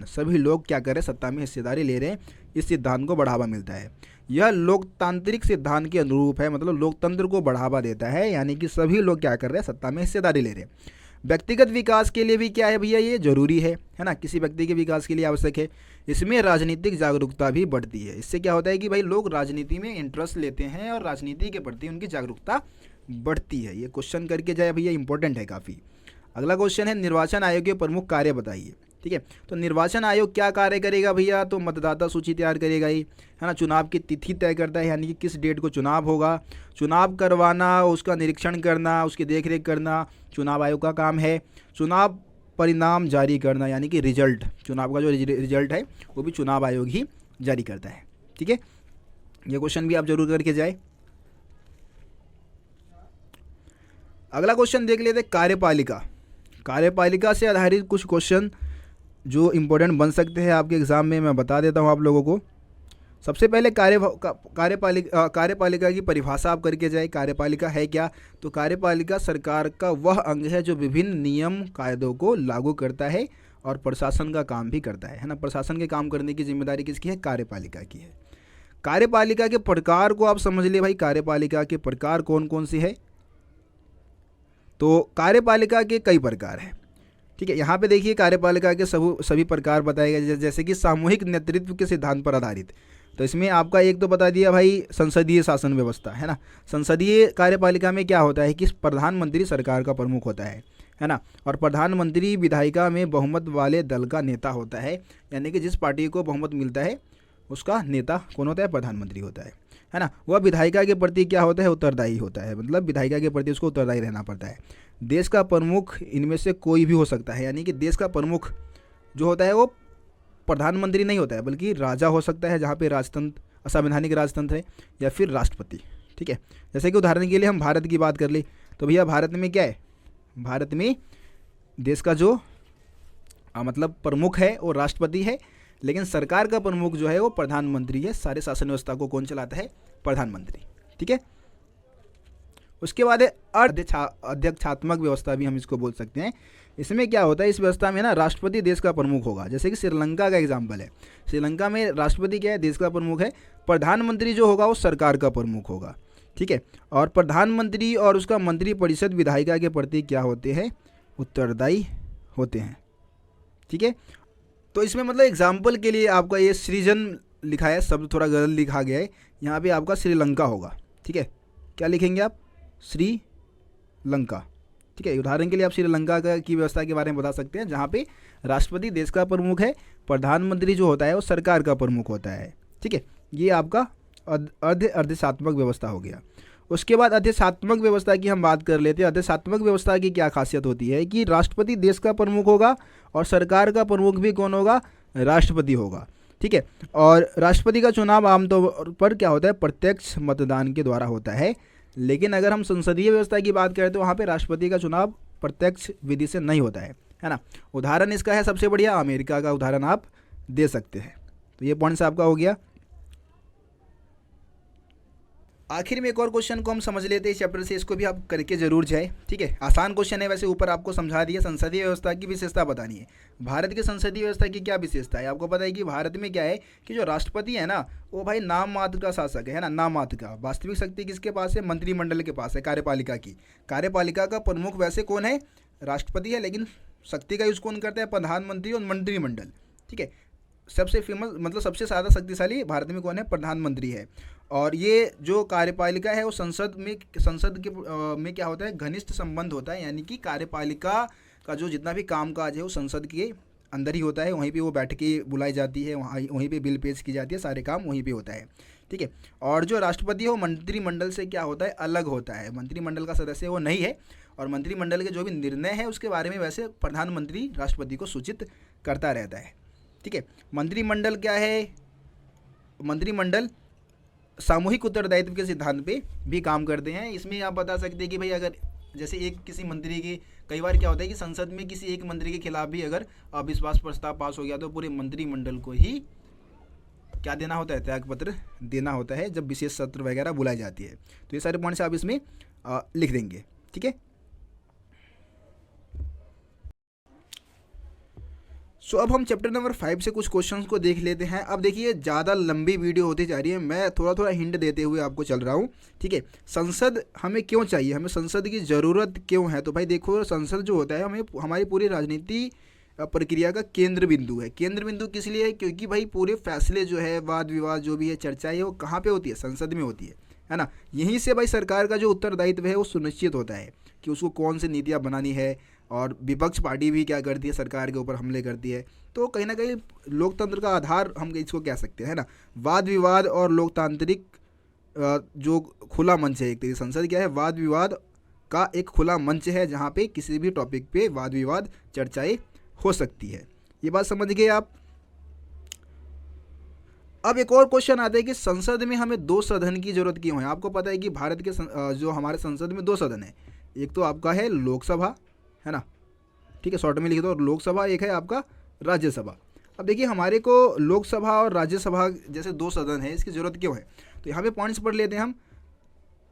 सभी लोग क्या कर रहे हैं, सत्ता में हिस्सेदारी ले रहे हैं। इस सिद्धांत को बढ़ावा मिलता है। यह लोकतांत्रिक सिद्धांत के अनुरूप है, मतलब लोकतंत्र को बढ़ावा देता है, यानी कि सभी लोग क्या कर रहे हैं, सत्ता में हिस्सेदारी ले रहे हैं। व्यक्तिगत विकास के लिए भी क्या है भैया, ये जरूरी है ना, किसी व्यक्ति के विकास के लिए आवश्यक है। इसमें राजनीतिक जागरूकता भी बढ़ती है। इससे क्या होता है कि भाई लोग राजनीति में इंटरेस्ट लेते हैं और राजनीति के प्रति उनकी जागरूकता बढ़ती है। ये क्वेश्चन करके जाए भैया, इंपॉर्टेंट है काफ़ी। अगला क्वेश्चन है, निर्वाचन आयोग के प्रमुख कार्य बताइए। ठीक है, तो निर्वाचन आयोग क्या कार्य करेगा भैया, तो मतदाता सूची तैयार करेगा ही, है ना। चुनाव की तिथि तय करता है, यानी कि किस डेट को चुनाव होगा, चुनाव करवाना, उसका निरीक्षण करना, उसकी देखरेख करना चुनाव आयोग का काम है। चुनाव परिणाम जारी करना, यानी कि रिजल्ट, चुनाव का जो रिजल्ट है वो भी चुनाव आयोग ही जारी करता है। ठीक है, ये क्वेश्चन भी आप जरूर करके जाए। अगला क्वेश्चन देख लेते, कार्यपालिका से आधारित कुछ क्वेश्चन जो इम्पोर्टेंट बन सकते हैं आपके एग्ज़ाम में, मैं बता देता हूं आप लोगों को। सबसे पहले कार्यपालिका की परिभाषा आप करके जाए। कार्यपालिका है क्या, तो कार्यपालिका सरकार का वह अंग है जो विभिन्न नियम कायदों को लागू करता है और प्रशासन का काम भी करता है ना। प्रशासन के काम करने की जिम्मेदारी किसकी है, कार्यपालिका की है। कार्यपालिका के प्रकार को आप समझ ले भाई, कार्यपालिका के प्रकार कौन कौन से है, तो कार्यपालिका के कई प्रकार हैं। ठीक है, यहाँ पे देखिए कार्यपालिका के सभी प्रकार बताए गए, जैसे कि सामूहिक नेतृत्व के सिद्धांत पर आधारित, तो इसमें आपका एक तो बता दिया भाई संसदीय शासन व्यवस्था, है ना। संसदीय कार्यपालिका में क्या होता है कि प्रधानमंत्री सरकार का प्रमुख होता है ना। और प्रधानमंत्री विधायिका में बहुमत वाले दल का नेता होता है, यानी कि जिस पार्टी को बहुमत मिलता है उसका नेता कौन होता है, प्रधानमंत्री होता है ना। वह विधायिका के प्रति क्या होता है, उत्तरदायी होता है, मतलब विधायिका के प्रति उसको उत्तरदायी रहना पड़ता है। देश का प्रमुख इनमें से कोई भी हो सकता है, यानी कि देश का प्रमुख जो होता है वो प्रधानमंत्री नहीं होता है, बल्कि राजा हो सकता है जहाँ पे राजतंत्र, असंवैधानिक राजतंत्र है, या फिर राष्ट्रपति। ठीक है, जैसे कि उदाहरण के लिए हम भारत की बात कर ले तो भैया भारत में क्या है, भारत में देश का जो मतलब प्रमुख है वो राष्ट्रपति है, लेकिन सरकार का प्रमुख जो है वो प्रधानमंत्री है। सारे शासन व्यवस्था को कौन चलाता है, प्रधानमंत्री। ठीक है, उसके बाद है अध्यक्षात्मक व्यवस्था भी हम इसको बोल सकते हैं। इसमें क्या होता है, इस व्यवस्था में ना राष्ट्रपति देश का प्रमुख होगा। जैसे कि श्रीलंका का एग्जाम्पल है, श्रीलंका में राष्ट्रपति क्या है, देश का प्रमुख है, प्रधानमंत्री जो होगा वो सरकार का प्रमुख होगा। ठीक है, और प्रधानमंत्री और उसका मंत्री परिषद विधायिका के प्रति क्या होते हैं, उत्तरदायी होते हैं। ठीक है, तो इसमें मतलब एग्जाम्पल के लिए आपका ये सृजन लिखा है, शब्द थोड़ा गलत लिखा गया है, यहाँ पे आपका श्रीलंका होगा। ठीक है, क्या लिखेंगे आप, श्रीलंका। ठीक है, उदाहरण के लिए आप श्रीलंका की व्यवस्था के बारे में बता सकते हैं, जहाँ पे राष्ट्रपति देश का प्रमुख है, प्रधानमंत्री जो होता है वो सरकार का प्रमुख होता है। ठीक है, ये आपका अध्यक्षात्मक व्यवस्था हो गया। उसके बाद अध्यक्षात्मक व्यवस्था की हम बात कर लेते हैं। अध्यक्षात्मक व्यवस्था की क्या खासियत होती है कि राष्ट्रपति देश का प्रमुख होगा और सरकार का प्रमुख भी कौन होगा, राष्ट्रपति होगा। ठीक है, और राष्ट्रपति का चुनाव आमतौर पर क्या होता है, प्रत्यक्ष मतदान के द्वारा होता है। लेकिन अगर हम संसदीय व्यवस्था की बात करें तो वहाँ पे राष्ट्रपति का चुनाव प्रत्यक्ष विधि से नहीं होता है ना। उदाहरण इसका है सबसे बढ़िया अमेरिका का उदाहरण आप दे सकते हैं। तो ये पॉइंट्स आपका हो गया। आखिर में एक और क्वेश्चन को हम समझ लेते हैं इस चैप्टर से, इसको भी आप करके जरूर जाए। ठीक है, आसान क्वेश्चन है, वैसे ऊपर आपको समझा दिया। संसदीय व्यवस्था की विशेषता बतानी है। भारत की संसदीय व्यवस्था की क्या विशेषता है, आपको पता है कि भारत में क्या है कि जो राष्ट्रपति है ना वो भाई नाम मात्र का शासक है ना, नाम मात्र का। वास्तविक शक्ति किसके पास है, मंत्रिमंडल के पास है, कार्यपालिका की। कार्यपालिका का प्रमुख वैसे कौन है, राष्ट्रपति है, लेकिन शक्ति का यूज कौन करता है, प्रधानमंत्री और मंत्रिमंडल। ठीक है, सबसे फेमस मतलब सबसे ज़्यादा शक्तिशाली भारत में कौन है, प्रधानमंत्री है। और ये जो कार्यपालिका है वो संसद में क्या होता है, घनिष्ठ संबंध होता है, यानी कि कार्यपालिका का जो जितना भी कामकाज है वो संसद के अंदर ही होता है। वहीं पे वो बैठ के बुलाई जाती है, वहीं पे बिल पेश की जाती है, सारे काम वहीं पे होता है। ठीक है, और जो राष्ट्रपति है वो मंत्रिमंडल से क्या होता है, अलग होता है, मंत्रिमंडल का सदस्य वो नहीं है। और मंत्रिमंडल के जो भी निर्णय है उसके बारे में वैसे प्रधानमंत्री राष्ट्रपति को सूचित करता रहता है। ठीक है, मंत्रिमंडल क्या है, मंत्रिमंडल सामूहिक उत्तरदायित्व के सिद्धांत पे भी काम करते हैं। इसमें आप बता सकते हैं कि भाई अगर जैसे एक किसी मंत्री की, कई बार क्या होता है कि संसद में किसी एक मंत्री के खिलाफ भी अगर अविश्वास प्रस्ताव पास हो गया तो पूरे मंत्रिमंडल को ही क्या देना होता है, त्यागपत्र देना होता है जब विशेष सत्र वगैरह बुलाई जाती है। तो ये सारे पॉइंट्स आप इसमें लिख देंगे। ठीक है, सो अब हम चैप्टर नंबर 5 से कुछ क्वेश्चंस को देख लेते हैं। अब देखिए ज़्यादा लंबी वीडियो होती जा रही है, मैं थोड़ा थोड़ा हिंट देते हुए आपको चल रहा हूँ। ठीक है, संसद हमें क्यों चाहिए, हमें संसद की ज़रूरत क्यों है, तो भाई देखो संसद जो होता है हमें हमारी पूरी राजनीति प्रक्रिया का केंद्र बिंदु है। केंद्र बिंदु किस लिए है, क्योंकि भाई पूरे फैसले जो है, वाद विवाद जो भी है, चर्चा है, वो कहाँ पर होती है, संसद में होती है ना। यहीं से भाई सरकार का जो उत्तरदायित्व है वो सुनिश्चित होता है कि उसको कौन सी नीतियाँ बनानी है। और विपक्ष पार्टी भी क्या करती है, सरकार के ऊपर हमले करती है। तो कहीं ना कहीं लोकतंत्र का आधार हम इसको कह सकते हैं ना। वाद विवाद और लोकतांत्रिक जो खुला मंच है, एक तरीके संसद क्या है, वाद विवाद का एक खुला मंच है जहाँ पे किसी भी टॉपिक पे वाद विवाद चर्चाएं हो सकती है। ये बात समझ गए आप। अब एक और क्वेश्चन आता है कि संसद में हमें 2 सदन की जरूरत क्यों है। आपको पता है कि भारत के जो हमारे संसद में 2 सदन है, एक तो आपका है लोकसभा, है ना। ठीक है, शॉर्ट में लिख दो, और लोकसभा, एक है आपका राज्यसभा। अब देखिए हमारे को लोकसभा और राज्यसभा जैसे 2 सदन है, इसकी ज़रूरत क्यों है, तो यहाँ पे पॉइंट्स पढ़ लेते हैं हम।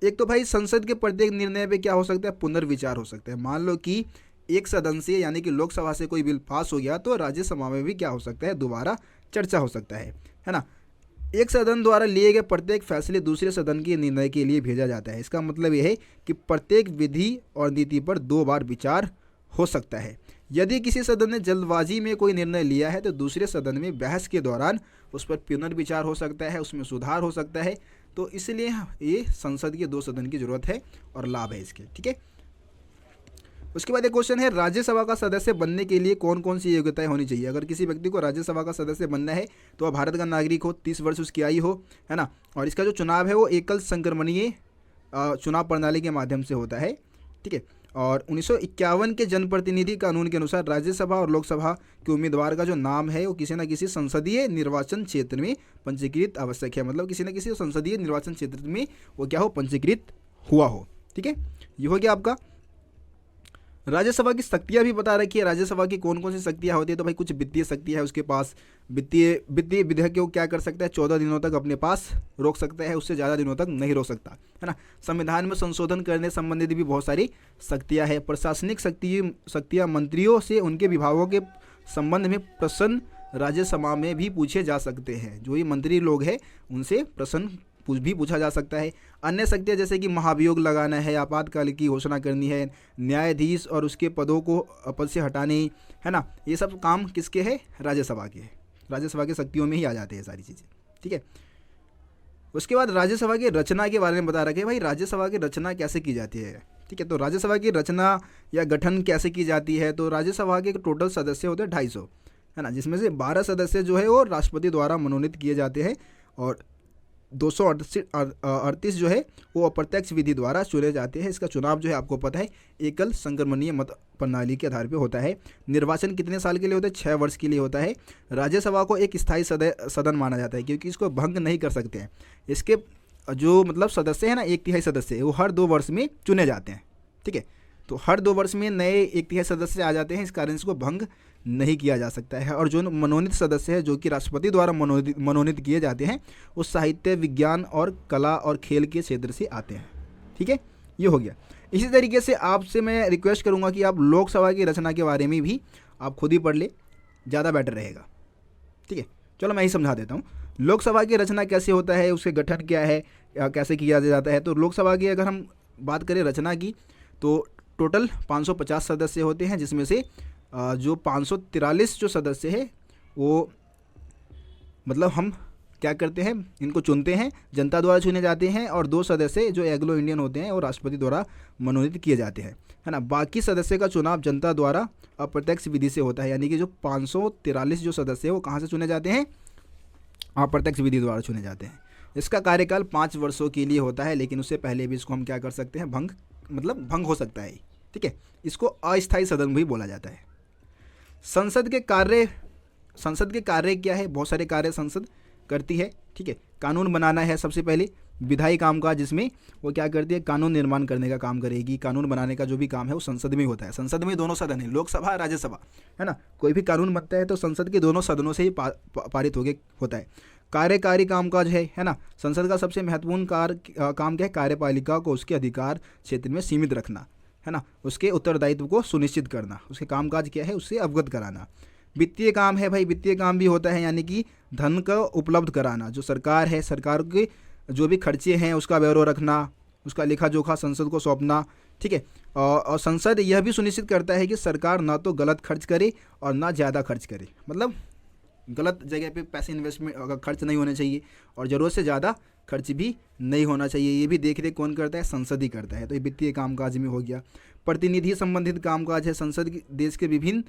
एक तो भाई संसद के प्रत्येक निर्णय पे क्या हो सकता है, पुनर्विचार हो सकता है। मान लो कि एक सदन से यानी कि लोकसभा से कोई बिल पास हो गया तो राज्यसभा में भी क्या हो सकता है, दोबारा चर्चा हो सकता है ना। एक सदन द्वारा लिए गए प्रत्येक फैसले दूसरे सदन के निर्णय के लिए भेजा जाता है। इसका मतलब यह है कि प्रत्येक विधि और नीति पर 2 बार विचार हो सकता है। यदि किसी सदन ने जल्दबाजी में कोई निर्णय लिया है तो दूसरे सदन में बहस के दौरान उस पर पुनर्विचार हो सकता है, उसमें सुधार हो सकता है। तो इसलिए ये संसद के 2 सदन की जरूरत है और लाभ है इसके, ठीक है। उसके बाद एक क्वेश्चन है, राज्यसभा का सदस्य बनने के लिए कौन कौन सी योग्यताएं होनी चाहिए। अगर किसी व्यक्ति को राज्यसभा का सदस्य बनना है तो वह भारत का नागरिक हो, 30 वर्ष उसकी आयु हो, है ना। और इसका जो चुनाव है वो एकल संक्रमणीय चुनाव प्रणाली के माध्यम से होता है, ठीक है। और 1951 के जनप्रतिनिधि कानून के अनुसार राज्यसभा और लोकसभा के उम्मीदवार का जो नाम है वो किसी न किसी संसदीय निर्वाचन क्षेत्र में पंजीकृत आवश्यक है। मतलब किसी न किसी संसदीय निर्वाचन क्षेत्र में वो क्या हो, पंजीकृत हुआ हो, ठीक है। ये हो गया आपका। राज्यसभा की शक्तियाँ भी बता रखी है। राज्यसभा की कौन कौन सी शक्तियाँ होती है, तो भाई कुछ वित्तीय शक्ति है उसके पास। वित्तीय विधेयक को क्या कर सकता है, 14 दिनों तक अपने पास रोक सकता है, उससे ज़्यादा दिनों तक नहीं रोक सकता, है ना। संविधान में संशोधन करने संबंधित भी बहुत सारी शक्तियाँ हैं। प्रशासनिक शक्तियाँ मंत्रियों से उनके विभागों के संबंध में प्रश्न राज्यसभा में भी पूछे जा सकते हैं। जो ये मंत्री लोग हैं उनसे प्रश्न भी पूछा जा सकता है। अन्य शक्तियाँ जैसे कि महाभियोग लगाना है, आपातकाल की घोषणा करनी है, न्यायाधीश और उसके पदों को पद से हटाने, है ना, ये सब काम किसके है, राज्यसभा के है। राज्यसभा की शक्तियों में ही आ जाते हैं सारी चीज़ें, ठीक है। उसके बाद राज्यसभा की रचना के बारे में बता रखे भाई, राज्यसभा की रचना कैसे की जाती है, ठीक है। तो राज्यसभा की रचना या गठन कैसे की जाती है, तो राज्यसभा के टोटल सदस्य होते हैं 250, है ना, जिसमें से 12 सदस्य जो है वो राष्ट्रपति द्वारा मनोनीत किए जाते हैं और 238 जो है वो अप्रत्यक्ष विधि द्वारा चुने जाते हैं। इसका चुनाव जो है आपको पता है एकल संक्रमणीय मत प्रणाली के आधार पर होता है। निर्वाचन कितने साल के लिए होता है, 6 वर्ष के लिए होता है। राज्यसभा को एक स्थायी सदन माना जाता है क्योंकि इसको भंग नहीं कर सकते हैं। इसके जो मतलब सदस्य हैं ना, 1/3 सदस्य, वो हर 2 वर्ष में चुने जाते हैं, ठीक है। तो हर 2 वर्ष में नए 1/3 सदस्य आ जाते हैं, इस कारण इसको भंग नहीं किया जा सकता है। और जो मनोनीत सदस्य है जो कि राष्ट्रपति द्वारा मनोनीत किए जाते हैं वो साहित्य, विज्ञान और कला और खेल के क्षेत्र से आते हैं, ठीक है। ये हो गया। इसी तरीके से आपसे मैं रिक्वेस्ट करूंगा कि आप लोकसभा की रचना के बारे में भी आप खुद ही पढ़ ले, ज़्यादा बेटर रहेगा, ठीक है। चलो मैं ही समझा देता हूँ लोकसभा की रचना कैसे होता है, उसके गठन क्या है, कैसे किया जाता है। तो लोकसभा की अगर हम बात करें रचना की तो टोटल 550 सदस्य होते हैं, जिसमें से जो 543 जो सदस्य है वो मतलब हम क्या करते हैं, इनको चुनते हैं, जनता द्वारा चुने जाते हैं। और 2 सदस्य जो एंग्लो इंडियन होते हैं वो राष्ट्रपति द्वारा मनोनीत किए जाते हैं, है ना। बाकी सदस्य का चुनाव जनता द्वारा अप्रत्यक्ष विधि से होता है, यानी कि जो 543 जो सदस्य है वो कहाँ से चुने जाते हैं, अप्रत्यक्ष विधि द्वारा चुने जाते हैं। इसका कार्यकाल 5 वर्षों के लिए होता है, लेकिन उससे पहले भी इसको हम क्या कर सकते हैं, भंग हो सकता है, ठीक है। इसको अस्थायी सदन भी बोला जाता है। संसद के कार्य क्या है, बहुत सारे कार्य संसद करती है, ठीक है। कानून बनाना है सबसे पहले, विधायी कामकाज जिसमें वो क्या करती है, कानून निर्माण करने का काम करेगी। कानून बनाने का जो भी काम है वो संसद में होता है। संसद में 2 सदन है, लोकसभा राज्यसभा, है ना। कोई भी कानून बनता है तो संसद के 2 सदनों से ही पारित होता है। कार्यकारी कामकाज है ना। संसद का सबसे महत्वपूर्ण काम क्या है, कार्यपालिका को उसके अधिकार क्षेत्र में सीमित रखना, है ना, उसके उत्तरदायित्व को सुनिश्चित करना, उसके कामकाज क्या है उससे अवगत कराना। वित्तीय काम है भाई, वित्तीय काम भी होता है, यानी कि धन का उपलब्ध कराना। जो सरकार है, सरकार के जो भी खर्चे हैं उसका ब्यौरा रखना, उसका लेखा जोखा संसद को सौंपना, ठीक है। और संसद यह भी सुनिश्चित करता है कि सरकार ना तो गलत खर्च करे और ना ज़्यादा खर्च करे, मतलब गलत जगह पे पैसे इन्वेस्टमेंट खर्च नहीं होने चाहिए और ज़रूरत से ज़्यादा खर्च भी नहीं होना चाहिए। ये भी देख रेख कौन करता है, संसद ही करता है। तो ये वित्तीय कामकाज में हो गया। प्रतिनिधि संबंधित कामकाज है, संसद देश के विभिन्न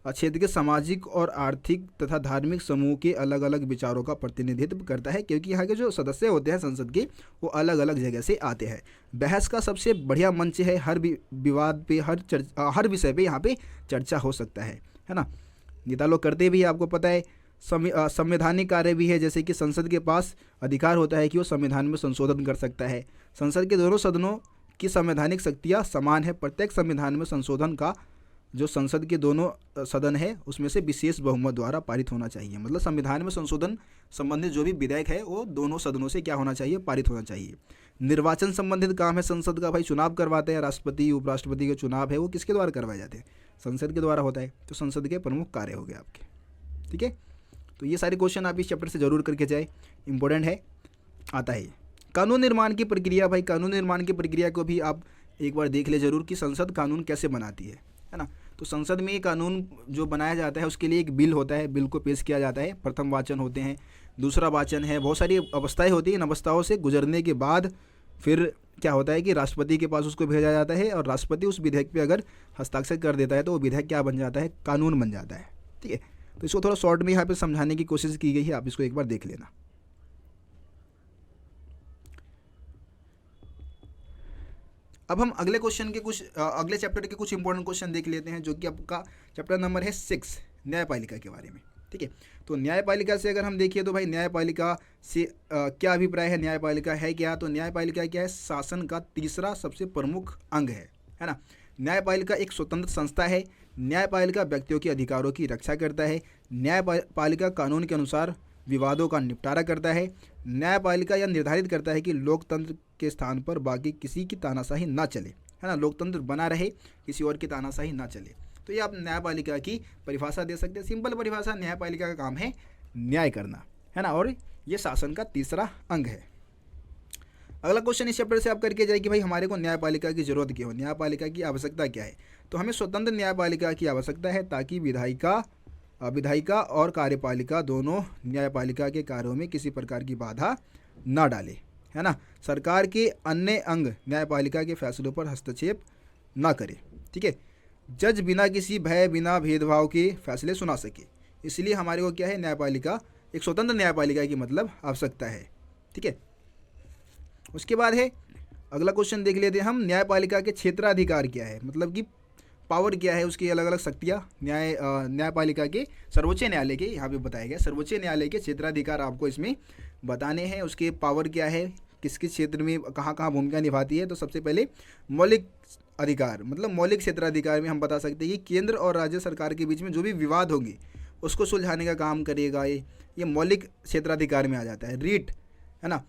क्षेत्र के सामाजिक और आर्थिक तथा धार्मिक समूह के अलग अलग विचारों का प्रतिनिधित्व करता है, क्योंकि यहाँ के जो सदस्य होते हैं संसद के वो अलग अलग जगह से आते हैं। बहस का सबसे बढ़िया मंच है, हर विवाद पे हर विषय पे यहाँ पे चर्चा हो सकता है ना। नेता लोग करते भी है, आपको पता है। संवैधानिक कार्य भी है, जैसे कि संसद के पास अधिकार होता है कि वो संविधान में संशोधन कर सकता है। संसद के दोनों सदनों की संवैधानिक शक्तियाँ समान है। प्रत्येक संविधान में संशोधन का जो संसद के दोनों सदन है उसमें से विशेष बहुमत द्वारा पारित होना चाहिए। मतलब संविधान में संशोधन संबंधित जो भी विधेयक है वो दोनों सदनों से क्या होना चाहिए, पारित होना चाहिए। निर्वाचन संबंधित काम है संसद का, भाई चुनाव करवाते हैं, राष्ट्रपति उपराष्ट्रपति के चुनाव है वो किसके द्वारा करवाए जाते हैं, संसद के द्वारा होता है। तो संसद के प्रमुख कार्य हो गए आपके, ठीक है। तो ये सारे क्वेश्चन आप इस चैप्टर से जरूर करके जाए, इंपॉर्टेंट है, आता है। कानून निर्माण की प्रक्रिया, भाई कानून निर्माण की प्रक्रिया को भी आप एक बार देख ले जरूर कि संसद कानून कैसे बनाती है ना। तो संसद में ये कानून जो बनाया जाता है उसके लिए एक बिल होता है, बिल को पेश किया जाता है, प्रथम वाचन होते हैं, दूसरा वाचन है, बहुत सारी अवस्थाएं होती हैं। इन अवस्थाओं से गुजरने के बाद फिर क्या होता है कि राष्ट्रपति के पास उसको भेजा जाता है और राष्ट्रपति उस विधेयक पे अगर हस्ताक्षर कर देता है तो वो विधेयक क्या बन जाता है, कानून बन जाता है। ठीक है, तो इसको थोड़ा शॉर्ट में यहाँ पे समझाने की कोशिश की गई है, आप इसको एक बार देख लेना। अब हम अगले क्वेश्चन के अगले चैप्टर के कुछ इंपॉर्टेंट क्वेश्चन देख लेते हैं, जो कि आपका चैप्टर नंबर है 6 न्यायपालिका के बारे में। ठीक है, तो न्यायपालिका से अगर हम देखिए तो भाई न्यायपालिका से क्या अभिप्राय है, न्यायपालिका है क्या? तो न्यायपालिका क्या है? शासन का तीसरा सबसे प्रमुख अंग है ना। न्यायपालिका एक स्वतंत्र संस्था है। न्यायपालिका व्यक्तियों के अधिकारों की रक्षा करता है। न्यायपालिका कानून के अनुसार विवादों का निपटारा करता है। न्यायपालिका यह निर्धारित करता है कि लोकतंत्र के स्थान पर बाकी किसी की तानाशाही ना चले, है ना, लोकतंत्र बना रहे, किसी और की तानाशाही ना चले। तो ये आप न्यायपालिका की परिभाषा दे सकते हैं। सिंपल परिभाषा, न्यायपालिका का काम है न्याय करना, है ना, और ये शासन का तीसरा अंग है। अगला क्वेश्चन इस चैप्टर से आप करके जाए कि भाई हमारे को न्यायपालिका की जरूरत क्यों, न्यायपालिका की आवश्यकता क्या है? तो हमें स्वतंत्र न्यायपालिका की आवश्यकता है ताकि विधायिका और कार्यपालिका दोनों न्यायपालिका के कार्यों में किसी प्रकार की बाधा ना डाले, है ना। सरकार के अन्य अंग न्यायपालिका के फैसलों पर हस्तक्षेप ना करे। ठीक है, जज बिना किसी भय, बिना भेदभाव के फैसले सुना सके। इसलिए हमारे को क्या है, न्यायपालिका, एक स्वतंत्र न्यायपालिका की मतलब आवश्यकता है। ठीक है, उसके बाद है अगला क्वेश्चन देख लेते हैं हम, न्यायपालिका के क्षेत्राधिकार क्या है, मतलब कि पावर क्या है, उसकी अलग अलग शक्तियाँ। न्यायपालिका के सर्वोच्च न्यायालय के यहाँ पे बताया गया, सर्वोच्च न्यायालय के क्षेत्राधिकार आपको इसमें बताने हैं। उसके पावर क्या है, किस किस क्षेत्र में कहाँ कहाँ भूमिका निभाती है। तो सबसे पहले मौलिक अधिकार, मतलब मौलिक क्षेत्राधिकार में हम बता सकते हैं कि केंद्र और राज्य सरकार के बीच में जो भी विवाद होंगे उसको सुलझाने का काम करेगा। ये मौलिक क्षेत्राधिकार में आ जाता है। रीट, है ना,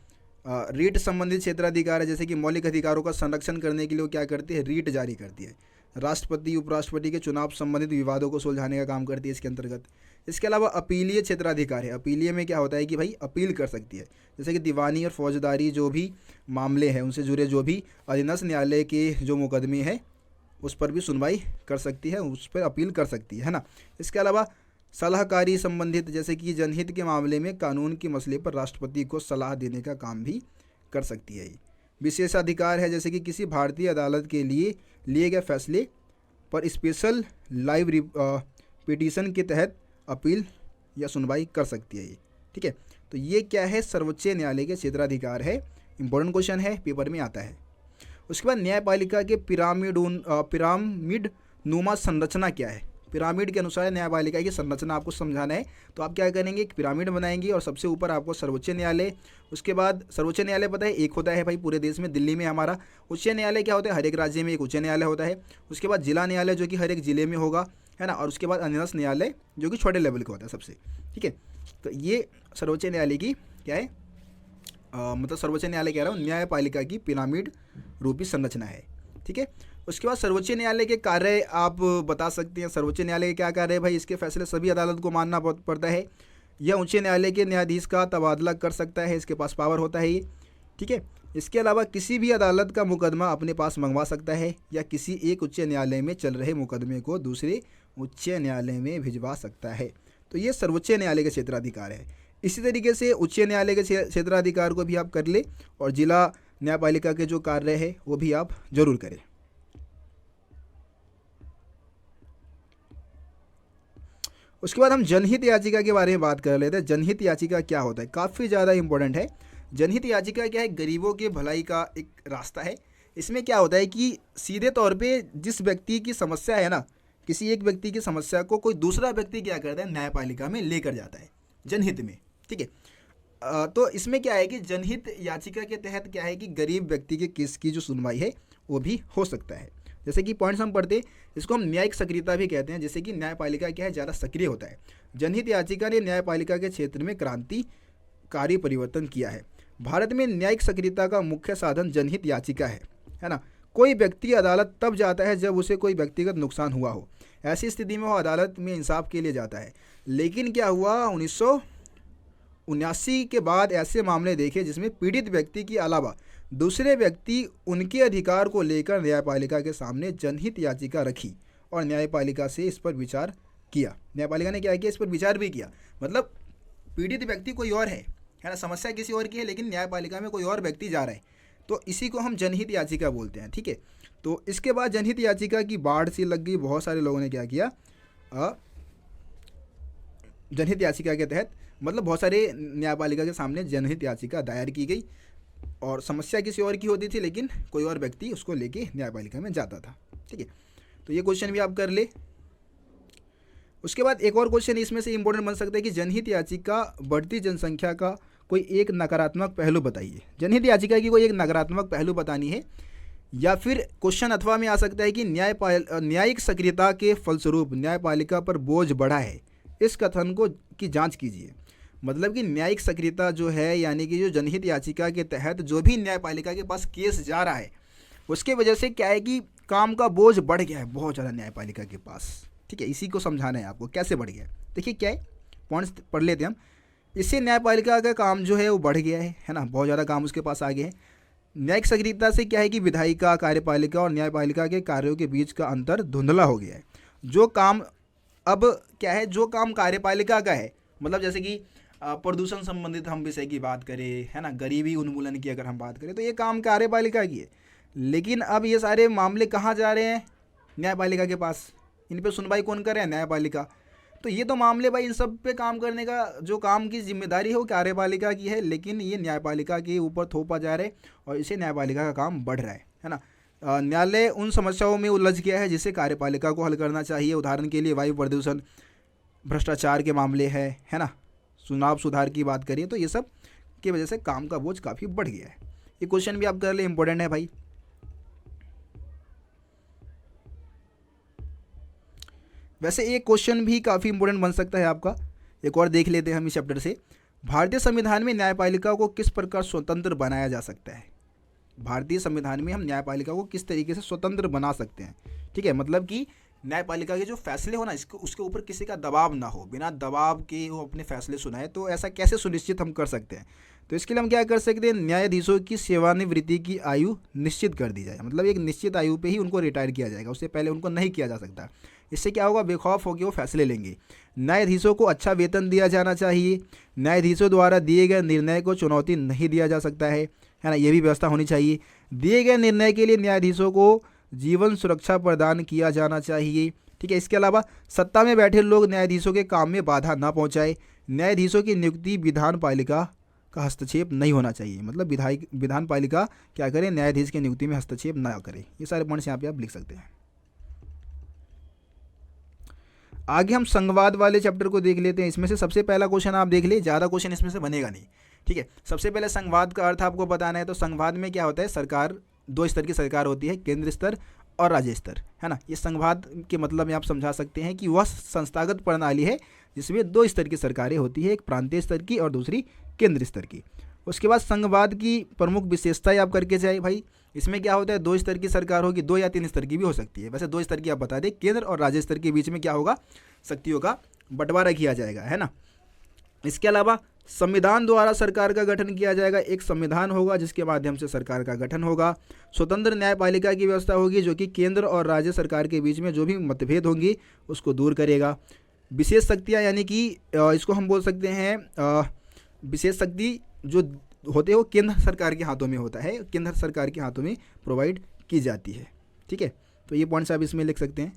रीट संबंधित क्षेत्राधिकार है, जैसे कि मौलिक अधिकारों का संरक्षण करने के लिए वो क्या करती है, रीट जारी करती है। राष्ट्रपति उपराष्ट्रपति के चुनाव संबंधित विवादों को सुलझाने का काम करती है इसके अंतर्गत। इसके अलावा अपीलीय क्षेत्राधिकार है। अपीलीय में क्या होता है कि भाई अपील कर सकती है, जैसे कि दीवानी और फौजदारी जो भी मामले हैं उनसे जुड़े जो भी अधीनस्थ न्यायालय के जो मुकदमे हैं उस पर भी सुनवाई कर सकती है, उस पर अपील कर सकती है ना। इसके अलावा सलाहकारी संबंधित, जैसे कि जनहित के मामले में कानून के मसले पर राष्ट्रपति को सलाह देने का काम भी कर सकती है। विशेषाधिकार है, जैसे कि किसी भारतीय अदालत के लिए गए फैसले पर स्पेशल लाइव पिटीशन के तहत अपील या सुनवाई कर सकती है ये। ठीक है, तो ये क्या है, सर्वोच्च न्यायालय के क्षेत्राधिकार है। इंपॉर्टेंट क्वेश्चन है, पेपर में आता है। उसके बाद न्यायपालिका के पिरामिड नुमा संरचना क्या है। पिरामिड के अनुसार न्यायपालिका की संरचना आपको समझाना है। तो आप क्या करेंगे, एक पिरामिड बनाएंगे और सबसे ऊपर आपको सर्वोच्च न्यायालय, उसके बाद सर्वोच्च न्यायालय पता है एक होता है भाई पूरे देश में, दिल्ली में हमारा। उच्च न्यायालय क्या होता है, हर एक राज्य में एक उच्च न्यायालय होता है। उसके बाद जिला न्यायालय जो कि हर एक जिले में होगा, है ना, और उसके बाद अधीनस्थ न्यायालय जो कि छोटे लेवल का होता है सबसे। ठीक है, तो ये सर्वोच्च न्यायालय की क्या है, मतलब सर्वोच्च न्यायालय कह रहा हूँ, न्यायपालिका की पिरामिड रूपी संरचना है। ठीक है, उसके बाद सर्वोच्च न्यायालय के कार्य आप बता सकते हैं। सर्वोच्च न्यायालय के क्या कार्य है भाई, इसके फैसले सभी अदालत को मानना पड़ता है। यह उच्च न्यायालय के न्यायाधीश का तबादला कर सकता है, इसके पास पावर होता है ये। ठीक है, इसके अलावा किसी भी अदालत का मुकदमा अपने पास मंगवा सकता है या किसी एक उच्च न्यायालय में चल रहे मुकदमे को दूसरे उच्च न्यायालय में भिजवा सकता है। तो ये सर्वोच्च न्यायालय का क्षेत्राधिकार है। इसी तरीके से उच्च न्यायालय के क्षेत्राधिकार को भी आप कर ले और जिला न्यायपालिका के जो कार्य है वो भी आप जरूर करें। उसके बाद हम जनहित याचिका के बारे में बात कर लेते हैं। जनहित याचिका क्या होता है, काफ़ी ज़्यादा इंपॉर्टेंट है। जनहित याचिका क्या है, गरीबों के भलाई का एक रास्ता है। इसमें क्या होता है कि सीधे तौर पे जिस व्यक्ति की समस्या है ना, किसी एक व्यक्ति की समस्या को कोई दूसरा व्यक्ति क्या करता है, न्यायपालिका में लेकर जाता है जनहित में। ठीक है, तो इसमें क्या है कि जनहित याचिका के तहत क्या है कि गरीब व्यक्ति के केस की जो सुनवाई है वो भी हो सकता है। जैसे कि पॉइंट्स हम पढ़ते, इसको हम न्यायिक सक्रियता भी कहते हैं, जैसे कि न्यायपालिका क्या है, ज़्यादा सक्रिय होता है। जनहित याचिका ने न्यायपालिका के क्षेत्र में क्रांतिकारी परिवर्तन किया है। भारत में न्यायिक सक्रियता का मुख्य साधन जनहित याचिका है ना। कोई व्यक्ति अदालत तब जाता है जब उसे कोई व्यक्तिगत नुकसान हुआ हो। ऐसी स्थिति में वो अदालत में इंसाफ के लिए जाता है। लेकिन क्या हुआ, 1979 के बाद ऐसे मामले देखे जिसमें पीड़ित व्यक्ति के अलावा दूसरे व्यक्ति उनके अधिकार को लेकर न्यायपालिका के सामने जनहित याचिका रखी और न्यायपालिका से इस पर विचार किया। न्यायपालिका ने क्या किया, इस पर विचार भी किया। मतलब पीड़ित व्यक्ति कोई और है ना, समस्या किसी और की है, लेकिन न्यायपालिका में कोई और व्यक्ति जा रहा है, तो इसी को हम जनहित याचिका बोलते हैं। ठीक है, तो इसके बाद जनहित याचिका की बाढ़ सी लग गई। बहुत सारे लोगों ने क्या किया, जनहित याचिका के तहत मतलब बहुत सारे न्यायपालिका के सामने जनहित याचिका दायर की गई और समस्या किसी और की होती थी, लेकिन कोई और व्यक्ति उसको लेके न्यायपालिका में जाता था। ठीक है, तो ये क्वेश्चन भी आप कर ले। उसके बाद एक और क्वेश्चन इसमें से इंपॉर्टेंट बन सकता है कि जनहित याचिका बढ़ती जनसंख्या का कोई एक नकारात्मक पहलू बताइए। जनहित याचिका की कोई एक नकारात्मक पहलू बतानी है, या फिर क्वेश्चन अथवा में आ सकता है कि न्यायिक सक्रियता के फलस्वरूप न्यायपालिका पर बोझ बढ़ा है, इस कथन को की जांच कीजिए। मतलब कि न्यायिक सक्रियता जो है, यानी कि जो जनहित याचिका के तहत जो भी न्यायपालिका के पास केस जा रहा है, उसके वजह से क्या है कि काम का बोझ बढ़ गया है बहुत ज़्यादा न्यायपालिका के पास। ठीक है, इसी को समझाना है आपको कैसे बढ़ गया है। देखिए क्या है, पॉइंट्स पढ़ लेते हैं हम। इससे न्यायपालिका का काम जो है वो बढ़ गया है ना, बहुत ज़्यादा काम उसके पास आ गए हैं। न्यायिक सक्रियता से क्या है कि विधायिका, कार्यपालिका और न्यायपालिका के कार्यों के बीच का अंतर धुंधला हो गया है। जो काम अब क्या है, जो काम कार्यपालिका का है, मतलब जैसे कि प्रदूषण संबंधित हम विषय की बात करें, है ना, गरीबी उन्मूलन की अगर हम बात करें, तो ये काम कार्यपालिका की है। लेकिन अब ये सारे मामले कहाँ जा रहे हैं, न्यायपालिका के पास। इन पे सुनवाई कौन कर रहे हैं, न्यायपालिका। तो ये तो मामले भाई, इन सब पे काम करने का जो काम की जिम्मेदारी है वो कार्यपालिका की है, लेकिन ये न्यायपालिका के ऊपर थोपा जा रहा है और इसे न्यायपालिका का काम बढ़ रहा है ना। न्यायालय उन समस्याओं में उलझ गया है जिसे कार्यपालिका को हल करना चाहिए। उदाहरण के लिए वायु प्रदूषण, भ्रष्टाचार के मामले है ना, चुनाव सुधार की बात करिए, तो ये सब की वजह से काम का बोझ काफ़ी बढ़ गया है। ये क्वेश्चन भी आप कर ले, इंपॉर्टेंट है भाई। वैसे एक क्वेश्चन भी काफ़ी इंपॉर्टेंट बन सकता है आपका, एक और देख लेते हैं हम इस चैप्टर से। भारतीय संविधान में न्यायपालिका को किस प्रकार स्वतंत्र बनाया जा सकता है। भारतीय संविधान में हम न्यायपालिका को किस तरीके से स्वतंत्र बना सकते हैं। ठीक है, मतलब कि न्यायपालिका के जो फैसले हो ना, इसको उसके ऊपर किसी का दबाव ना हो, बिना दबाव के वो अपने फैसले सुनाए। तो ऐसा कैसे सुनिश्चित हम कर सकते हैं, तो इसके लिए हम क्या कर सकते हैं, न्यायाधीशों की सेवानिवृत्ति की आयु निश्चित कर दी जाए। मतलब एक निश्चित आयु पे ही उनको रिटायर किया जाएगा, उससे पहले उनको नहीं किया जा सकता। इससे क्या होगा, बेखौफ होकर वो फैसले लेंगे। न्यायाधीशों को अच्छा वेतन दिया जाना चाहिए। न्यायाधीशों द्वारा दिए गए निर्णय को चुनौती नहीं दिया जा सकता है ना, ये भी व्यवस्था होनी चाहिए। दिए गए निर्णय के लिए न्यायाधीशों को जीवन सुरक्षा प्रदान किया जाना चाहिए। ठीक है, इसके अलावा सत्ता में बैठे लोग न्यायाधीशों के काम में बाधा ना पहुंचाए। न्यायाधीशों की नियुक्ति विधान पालिका का हस्तक्षेप नहीं होना चाहिए। मतलब विधान पालिका क्या करे, न्यायाधीश की नियुक्ति में हस्तक्षेप ना करे। ये सारे पॉइंट्स यहाँ पे आप लिख सकते हैं। आगे हम संघवाद वाले चैप्टर को देख लेते हैं। इसमें से सबसे पहला क्वेश्चन आप देख ले, ज़्यादा क्वेश्चन इसमें से बनेगा नहीं। ठीक है, सबसे पहले संघवाद का अर्थ आपको बताना है। तो संघवाद में क्या होता है, सरकार, दो स्तर की सरकार होती है, केंद्र स्तर और राज्य स्तर, है ना। ये संघवाद के मतलब में आप समझा सकते हैं कि वह संस्थागत प्रणाली है जिसमें दो स्तर की सरकारें होती है, एक प्रांतीय स्तर की और दूसरी केंद्र स्तर की। उसके बाद संघवाद की प्रमुख विशेषताएं आप करके जाए भाई। इसमें क्या होता है, दो स्तर की सरकार होगी, दो या तीन स्तर की भी हो सकती है। वैसे दो स्तर की आप बता दें, केंद्र और राज्य स्तर के बीच में क्या होगा, शक्तियों का बंटवारा किया जाएगा, है ना। इसके अलावा संविधान द्वारा सरकार का गठन किया जाएगा। एक संविधान होगा जिसके माध्यम से सरकार का गठन होगा। स्वतंत्र न्यायपालिका की व्यवस्था होगी जो कि केंद्र और राज्य सरकार के बीच में जो भी मतभेद होंगी उसको दूर करेगा। विशेष शक्तियाँ, यानी कि इसको हम बोल सकते हैं विशेष शक्ति जो होते हैं वो केंद्र सरकार के हाथों में होता है, केंद्र सरकार के हाथों में प्रोवाइड की जाती है। ठीक है, तो ये पॉइंट्स आप इसमें लिख सकते हैं।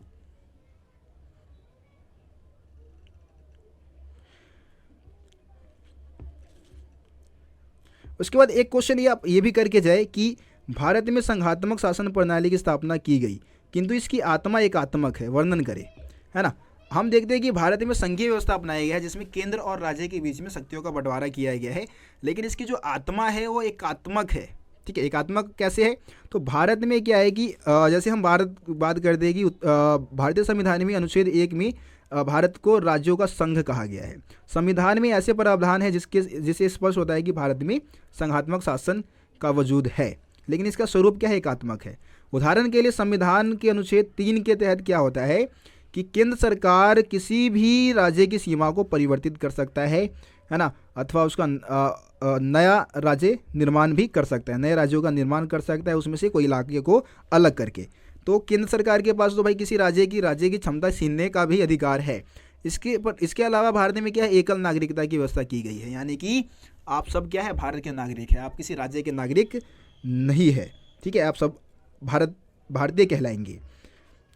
उसके बाद एक क्वेश्चन ये आप ये भी करके जाए कि भारत में संघात्मक शासन प्रणाली की स्थापना की गई, किंतु इसकी आत्मा एकात्मक है, वर्णन करें, है ना। हम देखते हैं कि भारत में संघीय व्यवस्था अपनाया गया है जिसमें केंद्र और राज्य के बीच में शक्तियों का बंटवारा किया गया है, लेकिन इसकी जो आत्मा है वो एकात्मक है। ठीक है, एकात्मक कैसे है, तो भारत में क्या है कि जैसे हम बात करते हैं कि भारतीय संविधान में अनुच्छेद 1 में भारत को राज्यों का संघ कहा गया है। संविधान में ऐसे प्रावधान है जिससे स्पष्ट होता है कि भारत में संघात्मक शासन का वजूद है, लेकिन इसका स्वरूप क्या है, एकात्मक है। उदाहरण के लिए संविधान के अनुच्छेद 3 के तहत क्या होता है कि केंद्र सरकार किसी भी राज्य की सीमा को परिवर्तित कर सकता है ना, अथवा उसका नया राज्य निर्माण भी कर सकता है, नए राज्यों का निर्माण कर सकता है, उसमें से कोई इलाके को अलग करके। तो केंद्र सरकार के पास तो भाई किसी राज्य की क्षमता छीनने का भी अधिकार है। इसके अलावा भारत में क्या है, एकल नागरिकता की व्यवस्था की गई है, यानी कि आप सब क्या है, भारत के नागरिक हैं, आप किसी राज्य के नागरिक नहीं है, ठीक है, आप सब भारतीय कहलाएंगे।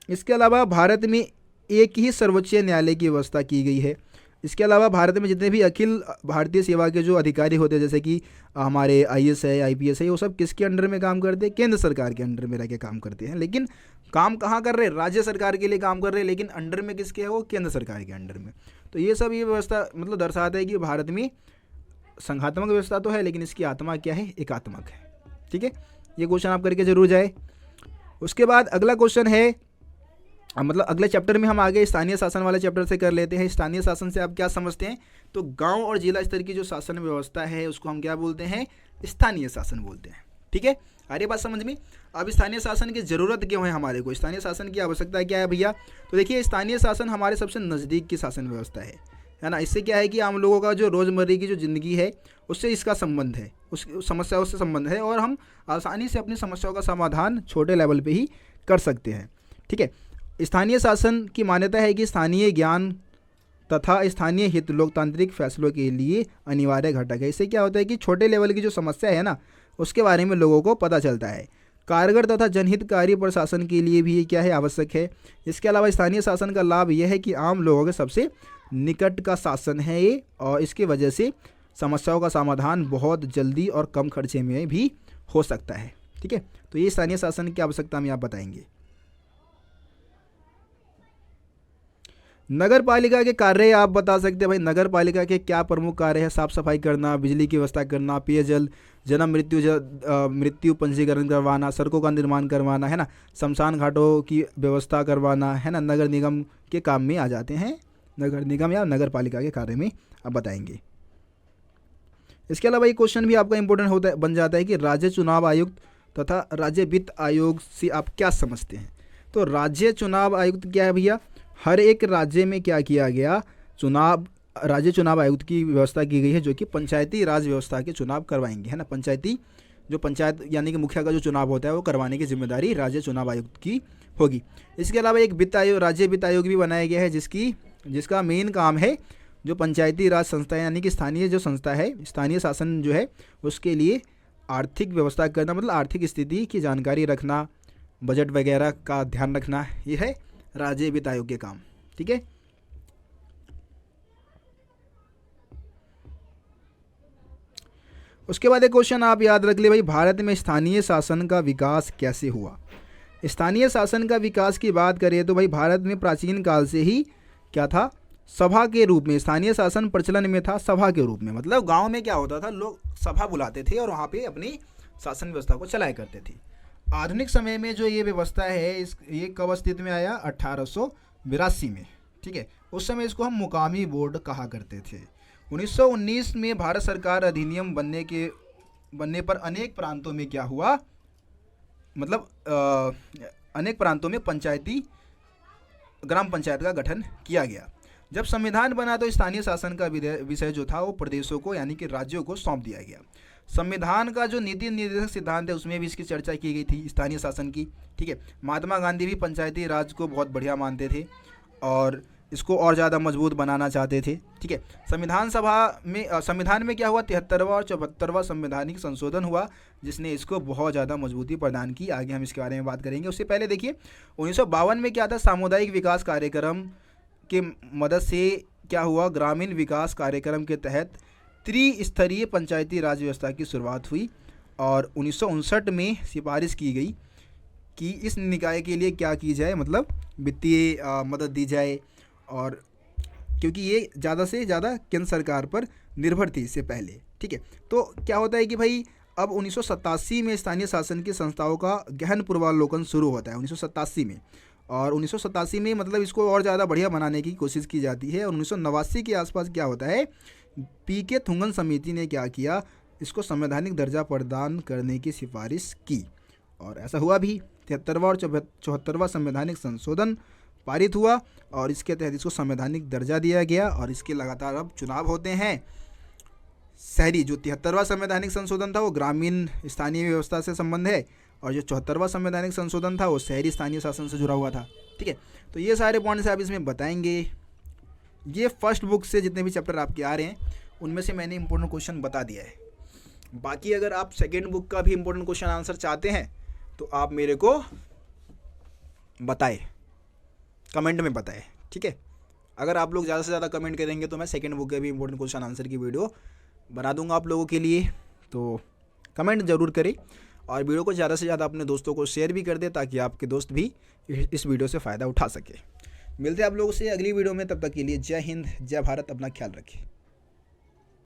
इसके अलावा भारत में एक ही सर्वोच्च न्यायालय की व्यवस्था की गई है। इसके अलावा भारत में जितने भी अखिल भारतीय सेवा के जो अधिकारी होते हैं, जैसे कि हमारे IAS है, IPS है, वो सब किसके अंडर में काम करते हैं, केंद्र सरकार के अंडर में रह के काम करते हैं। लेकिन काम कहाँ कर रहे हैं, राज्य सरकार के लिए काम कर रहे हैं, लेकिन अंडर में किसके है, वो केंद्र सरकार के अंडर में। तो ये सब ये व्यवस्था मतलब दर्शाता है कि भारत में संघात्मक व्यवस्था तो है, लेकिन इसकी आत्मा क्या है, एकात्मक है, ठीक है। ये क्वेश्चन आप करके जरूर जाए। उसके बाद अगला क्वेश्चन है, मतलब अगले चैप्टर में हम आगे स्थानीय शासन वाले चैप्टर से कर लेते हैं। स्थानीय शासन से आप क्या समझते हैं, तो गांव और जिला स्तर की जो शासन व्यवस्था है उसको हम क्या बोलते हैं, स्थानीय शासन बोलते हैं, ठीक है। आ रही बात समझ में। अब स्थानीय शासन की ज़रूरत क्यों है हमारे को, स्थानीय शासन की आवश्यकता क्या है भैया, तो देखिए स्थानीय शासन हमारे सबसे नज़दीक की शासन व्यवस्था है ना। इससे क्या है कि आम लोगों का जो रोज़मर्रा की जो ज़िंदगी है उससे इसका संबंध है, उस समस्याओं से संबंध है, और हम आसानी से अपनी समस्याओं का समाधान छोटे लेवल पे ही कर सकते हैं, ठीक है। स्थानीय शासन की मान्यता है कि स्थानीय ज्ञान तथा स्थानीय हित लोकतांत्रिक फैसलों के लिए अनिवार्य घटक है। इससे क्या होता है कि छोटे लेवल की जो समस्या है ना उसके बारे में लोगों को पता चलता है। कारगर तथा जनहितकारी प्रशासन के लिए भी ये क्या है, आवश्यक है। इसके अलावा स्थानीय शासन का लाभ यह है कि आम लोगों के सबसे निकट का शासन है ये, और इसकी वजह से समस्याओं का समाधान बहुत जल्दी और कम खर्चे में भी हो सकता है, ठीक है। तो ये स्थानीय शासन की आवश्यकता हम आप बताएंगे। नगर पालिका के कार्य आप बता सकते हैं भाई, नगर पालिका के क्या प्रमुख कार्य है, साफ सफाई करना, बिजली की व्यवस्था करना, पेयजल, जन्म मृत्यु पंजीकरण करवाना, सड़कों का निर्माण करवाना, है ना, शमशान घाटों की व्यवस्था करवाना, है ना, नगर निगम के काम में आ जाते हैं, नगर निगम या नगर पालिका के कार्य में आप बताएंगे। इसके अलावा ये क्वेश्चन भी आपका इंपॉर्टेंट होता है, बन जाता है कि राज्य चुनाव आयुक्त तथा राज्य वित्त आयोग से आप क्या समझते हैं। तो राज्य चुनाव आयुक्त क्या है भैया, हर एक राज्य में क्या किया गया, राज्य चुनाव आयुक्त की व्यवस्था की गई है, जो कि पंचायती राज व्यवस्था के चुनाव करवाएंगे, है ना। पंचायत यानी कि मुखिया का जो चुनाव होता है वो करवाने की जिम्मेदारी राज्य चुनाव आयुक्त की होगी। इसके अलावा एक वित्त आयोग, राज्य वित्त आयोग भी बनाया गया है, जिसका मेन काम है जो पंचायती राज संस्था यानी कि स्थानीय जो संस्था है, स्थानीय शासन जो है उसके लिए आर्थिक व्यवस्था करना, मतलब आर्थिक स्थिति की जानकारी रखना, बजट वगैरह का ध्यान रखना, ये है राज्य वित्त आयोग के काम, ठीक है। उसके बाद एक क्वेश्चन आप याद रख ले भाई, भारत में स्थानीय शासन का विकास कैसे हुआ। स्थानीय शासन का विकास की बात करें तो भाई भारत में प्राचीन काल से ही क्या था, सभा के रूप में स्थानीय शासन प्रचलन में था, सभा के रूप में, मतलब गांव में क्या होता था, लोग सभा बुलाते थे और वहाँ पे अपनी शासन व्यवस्था को चलाया करते थे। आधुनिक समय में जो ये व्यवस्था है ये कब अस्तित्व में आया, 1882 में, ठीक है। उस समय इसको हम मुकामी बोर्ड कहा करते थे। 1919 में भारत सरकार अधिनियम बनने पर अनेक प्रांतों में क्या हुआ, मतलब अनेक प्रांतों में ग्राम पंचायत का गठन किया गया। जब संविधान बना तो स्थानीय शासन का विषय जो था वो प्रदेशों को यानी कि राज्यों को सौंप दिया गया। संविधान का जो नीति निर्देशक सिद्धांत है उसमें भी इसकी चर्चा की गई थी स्थानीय शासन की, ठीक है। महात्मा गांधी भी पंचायती राज को बहुत बढ़िया मानते थे और इसको और ज़्यादा मजबूत बनाना चाहते थे, ठीक है। संविधान में क्या हुआ, 73वां और 74वां संवैधानिक संशोधन हुआ, जिसने इसको बहुत ज़्यादा मजबूती प्रदान की। आगे हम इसके बारे में बात करेंगे। उससे पहले देखिए 1952 में क्या था, सामुदायिक विकास कार्यक्रम के मदद से क्या हुआ, ग्रामीण विकास कार्यक्रम के तहत त्रिस्तरीय पंचायती राज व्यवस्था की शुरुआत हुई और 1959 में सिफारिश की गई कि इस निकाय के लिए क्या की जाए, मतलब वित्तीय मदद दी जाए, और क्योंकि ये ज़्यादा से ज़्यादा केंद्र सरकार पर निर्भर थी इससे पहले, ठीक है। तो क्या होता है कि भाई अब 1987 में स्थानीय शासन की संस्थाओं का गहन पूर्वावलोकन शुरू होता है 1987 में, और 1987 में मतलब इसको और ज़्यादा बढ़िया बनाने की कोशिश की जाती है। और 1989 के आसपास क्या होता है, पीके थुंगन समिति ने क्या किया, इसको संवैधानिक दर्जा प्रदान करने की सिफारिश की, और ऐसा हुआ भी। 73वां और 74वां संवैधानिक संशोधन पारित हुआ और इसके तहत इसको संवैधानिक दर्जा दिया गया, और इसके लगातार अब चुनाव होते हैं। शहरी जो 73वां संवैधानिक संशोधन था वो ग्रामीण स्थानीय व्यवस्था से संबंध है, और जो 74वां संवैधानिक संशोधन था वो शहरी स्थानीय शासन से जुड़ा हुआ था। ठीक है, तो ये सारे पॉइंट्स आप इसमें बताएंगे। ये फर्स्ट बुक से जितने भी चैप्टर आपके आ रहे हैं उनमें से मैंने इंपॉर्टेंट क्वेश्चन बता दिया है। बाकी अगर आप सेकेंड बुक का भी इंपॉर्टेंट क्वेश्चन आंसर चाहते हैं तो आप मेरे को बताएं, कमेंट में बताएं। ठीक है, अगर आप लोग ज़्यादा से ज़्यादा कमेंट करेंगे तो मैं सेकेंड बुक के भी इंपॉर्टेंट क्वेश्चन आंसर की वीडियो बना दूंगा आप लोगों के लिए। तो कमेंट ज़रूर करें और वीडियो को ज़्यादा से ज़्यादा अपने दोस्तों को शेयर भी कर दें ताकि आपके दोस्त भी इस वीडियो से फ़ायदा उठा सके। मिलते हैं आप लोगों से अगली वीडियो में, तब तक के लिए जय हिंद, जय भारत, अपना ख्याल रखें।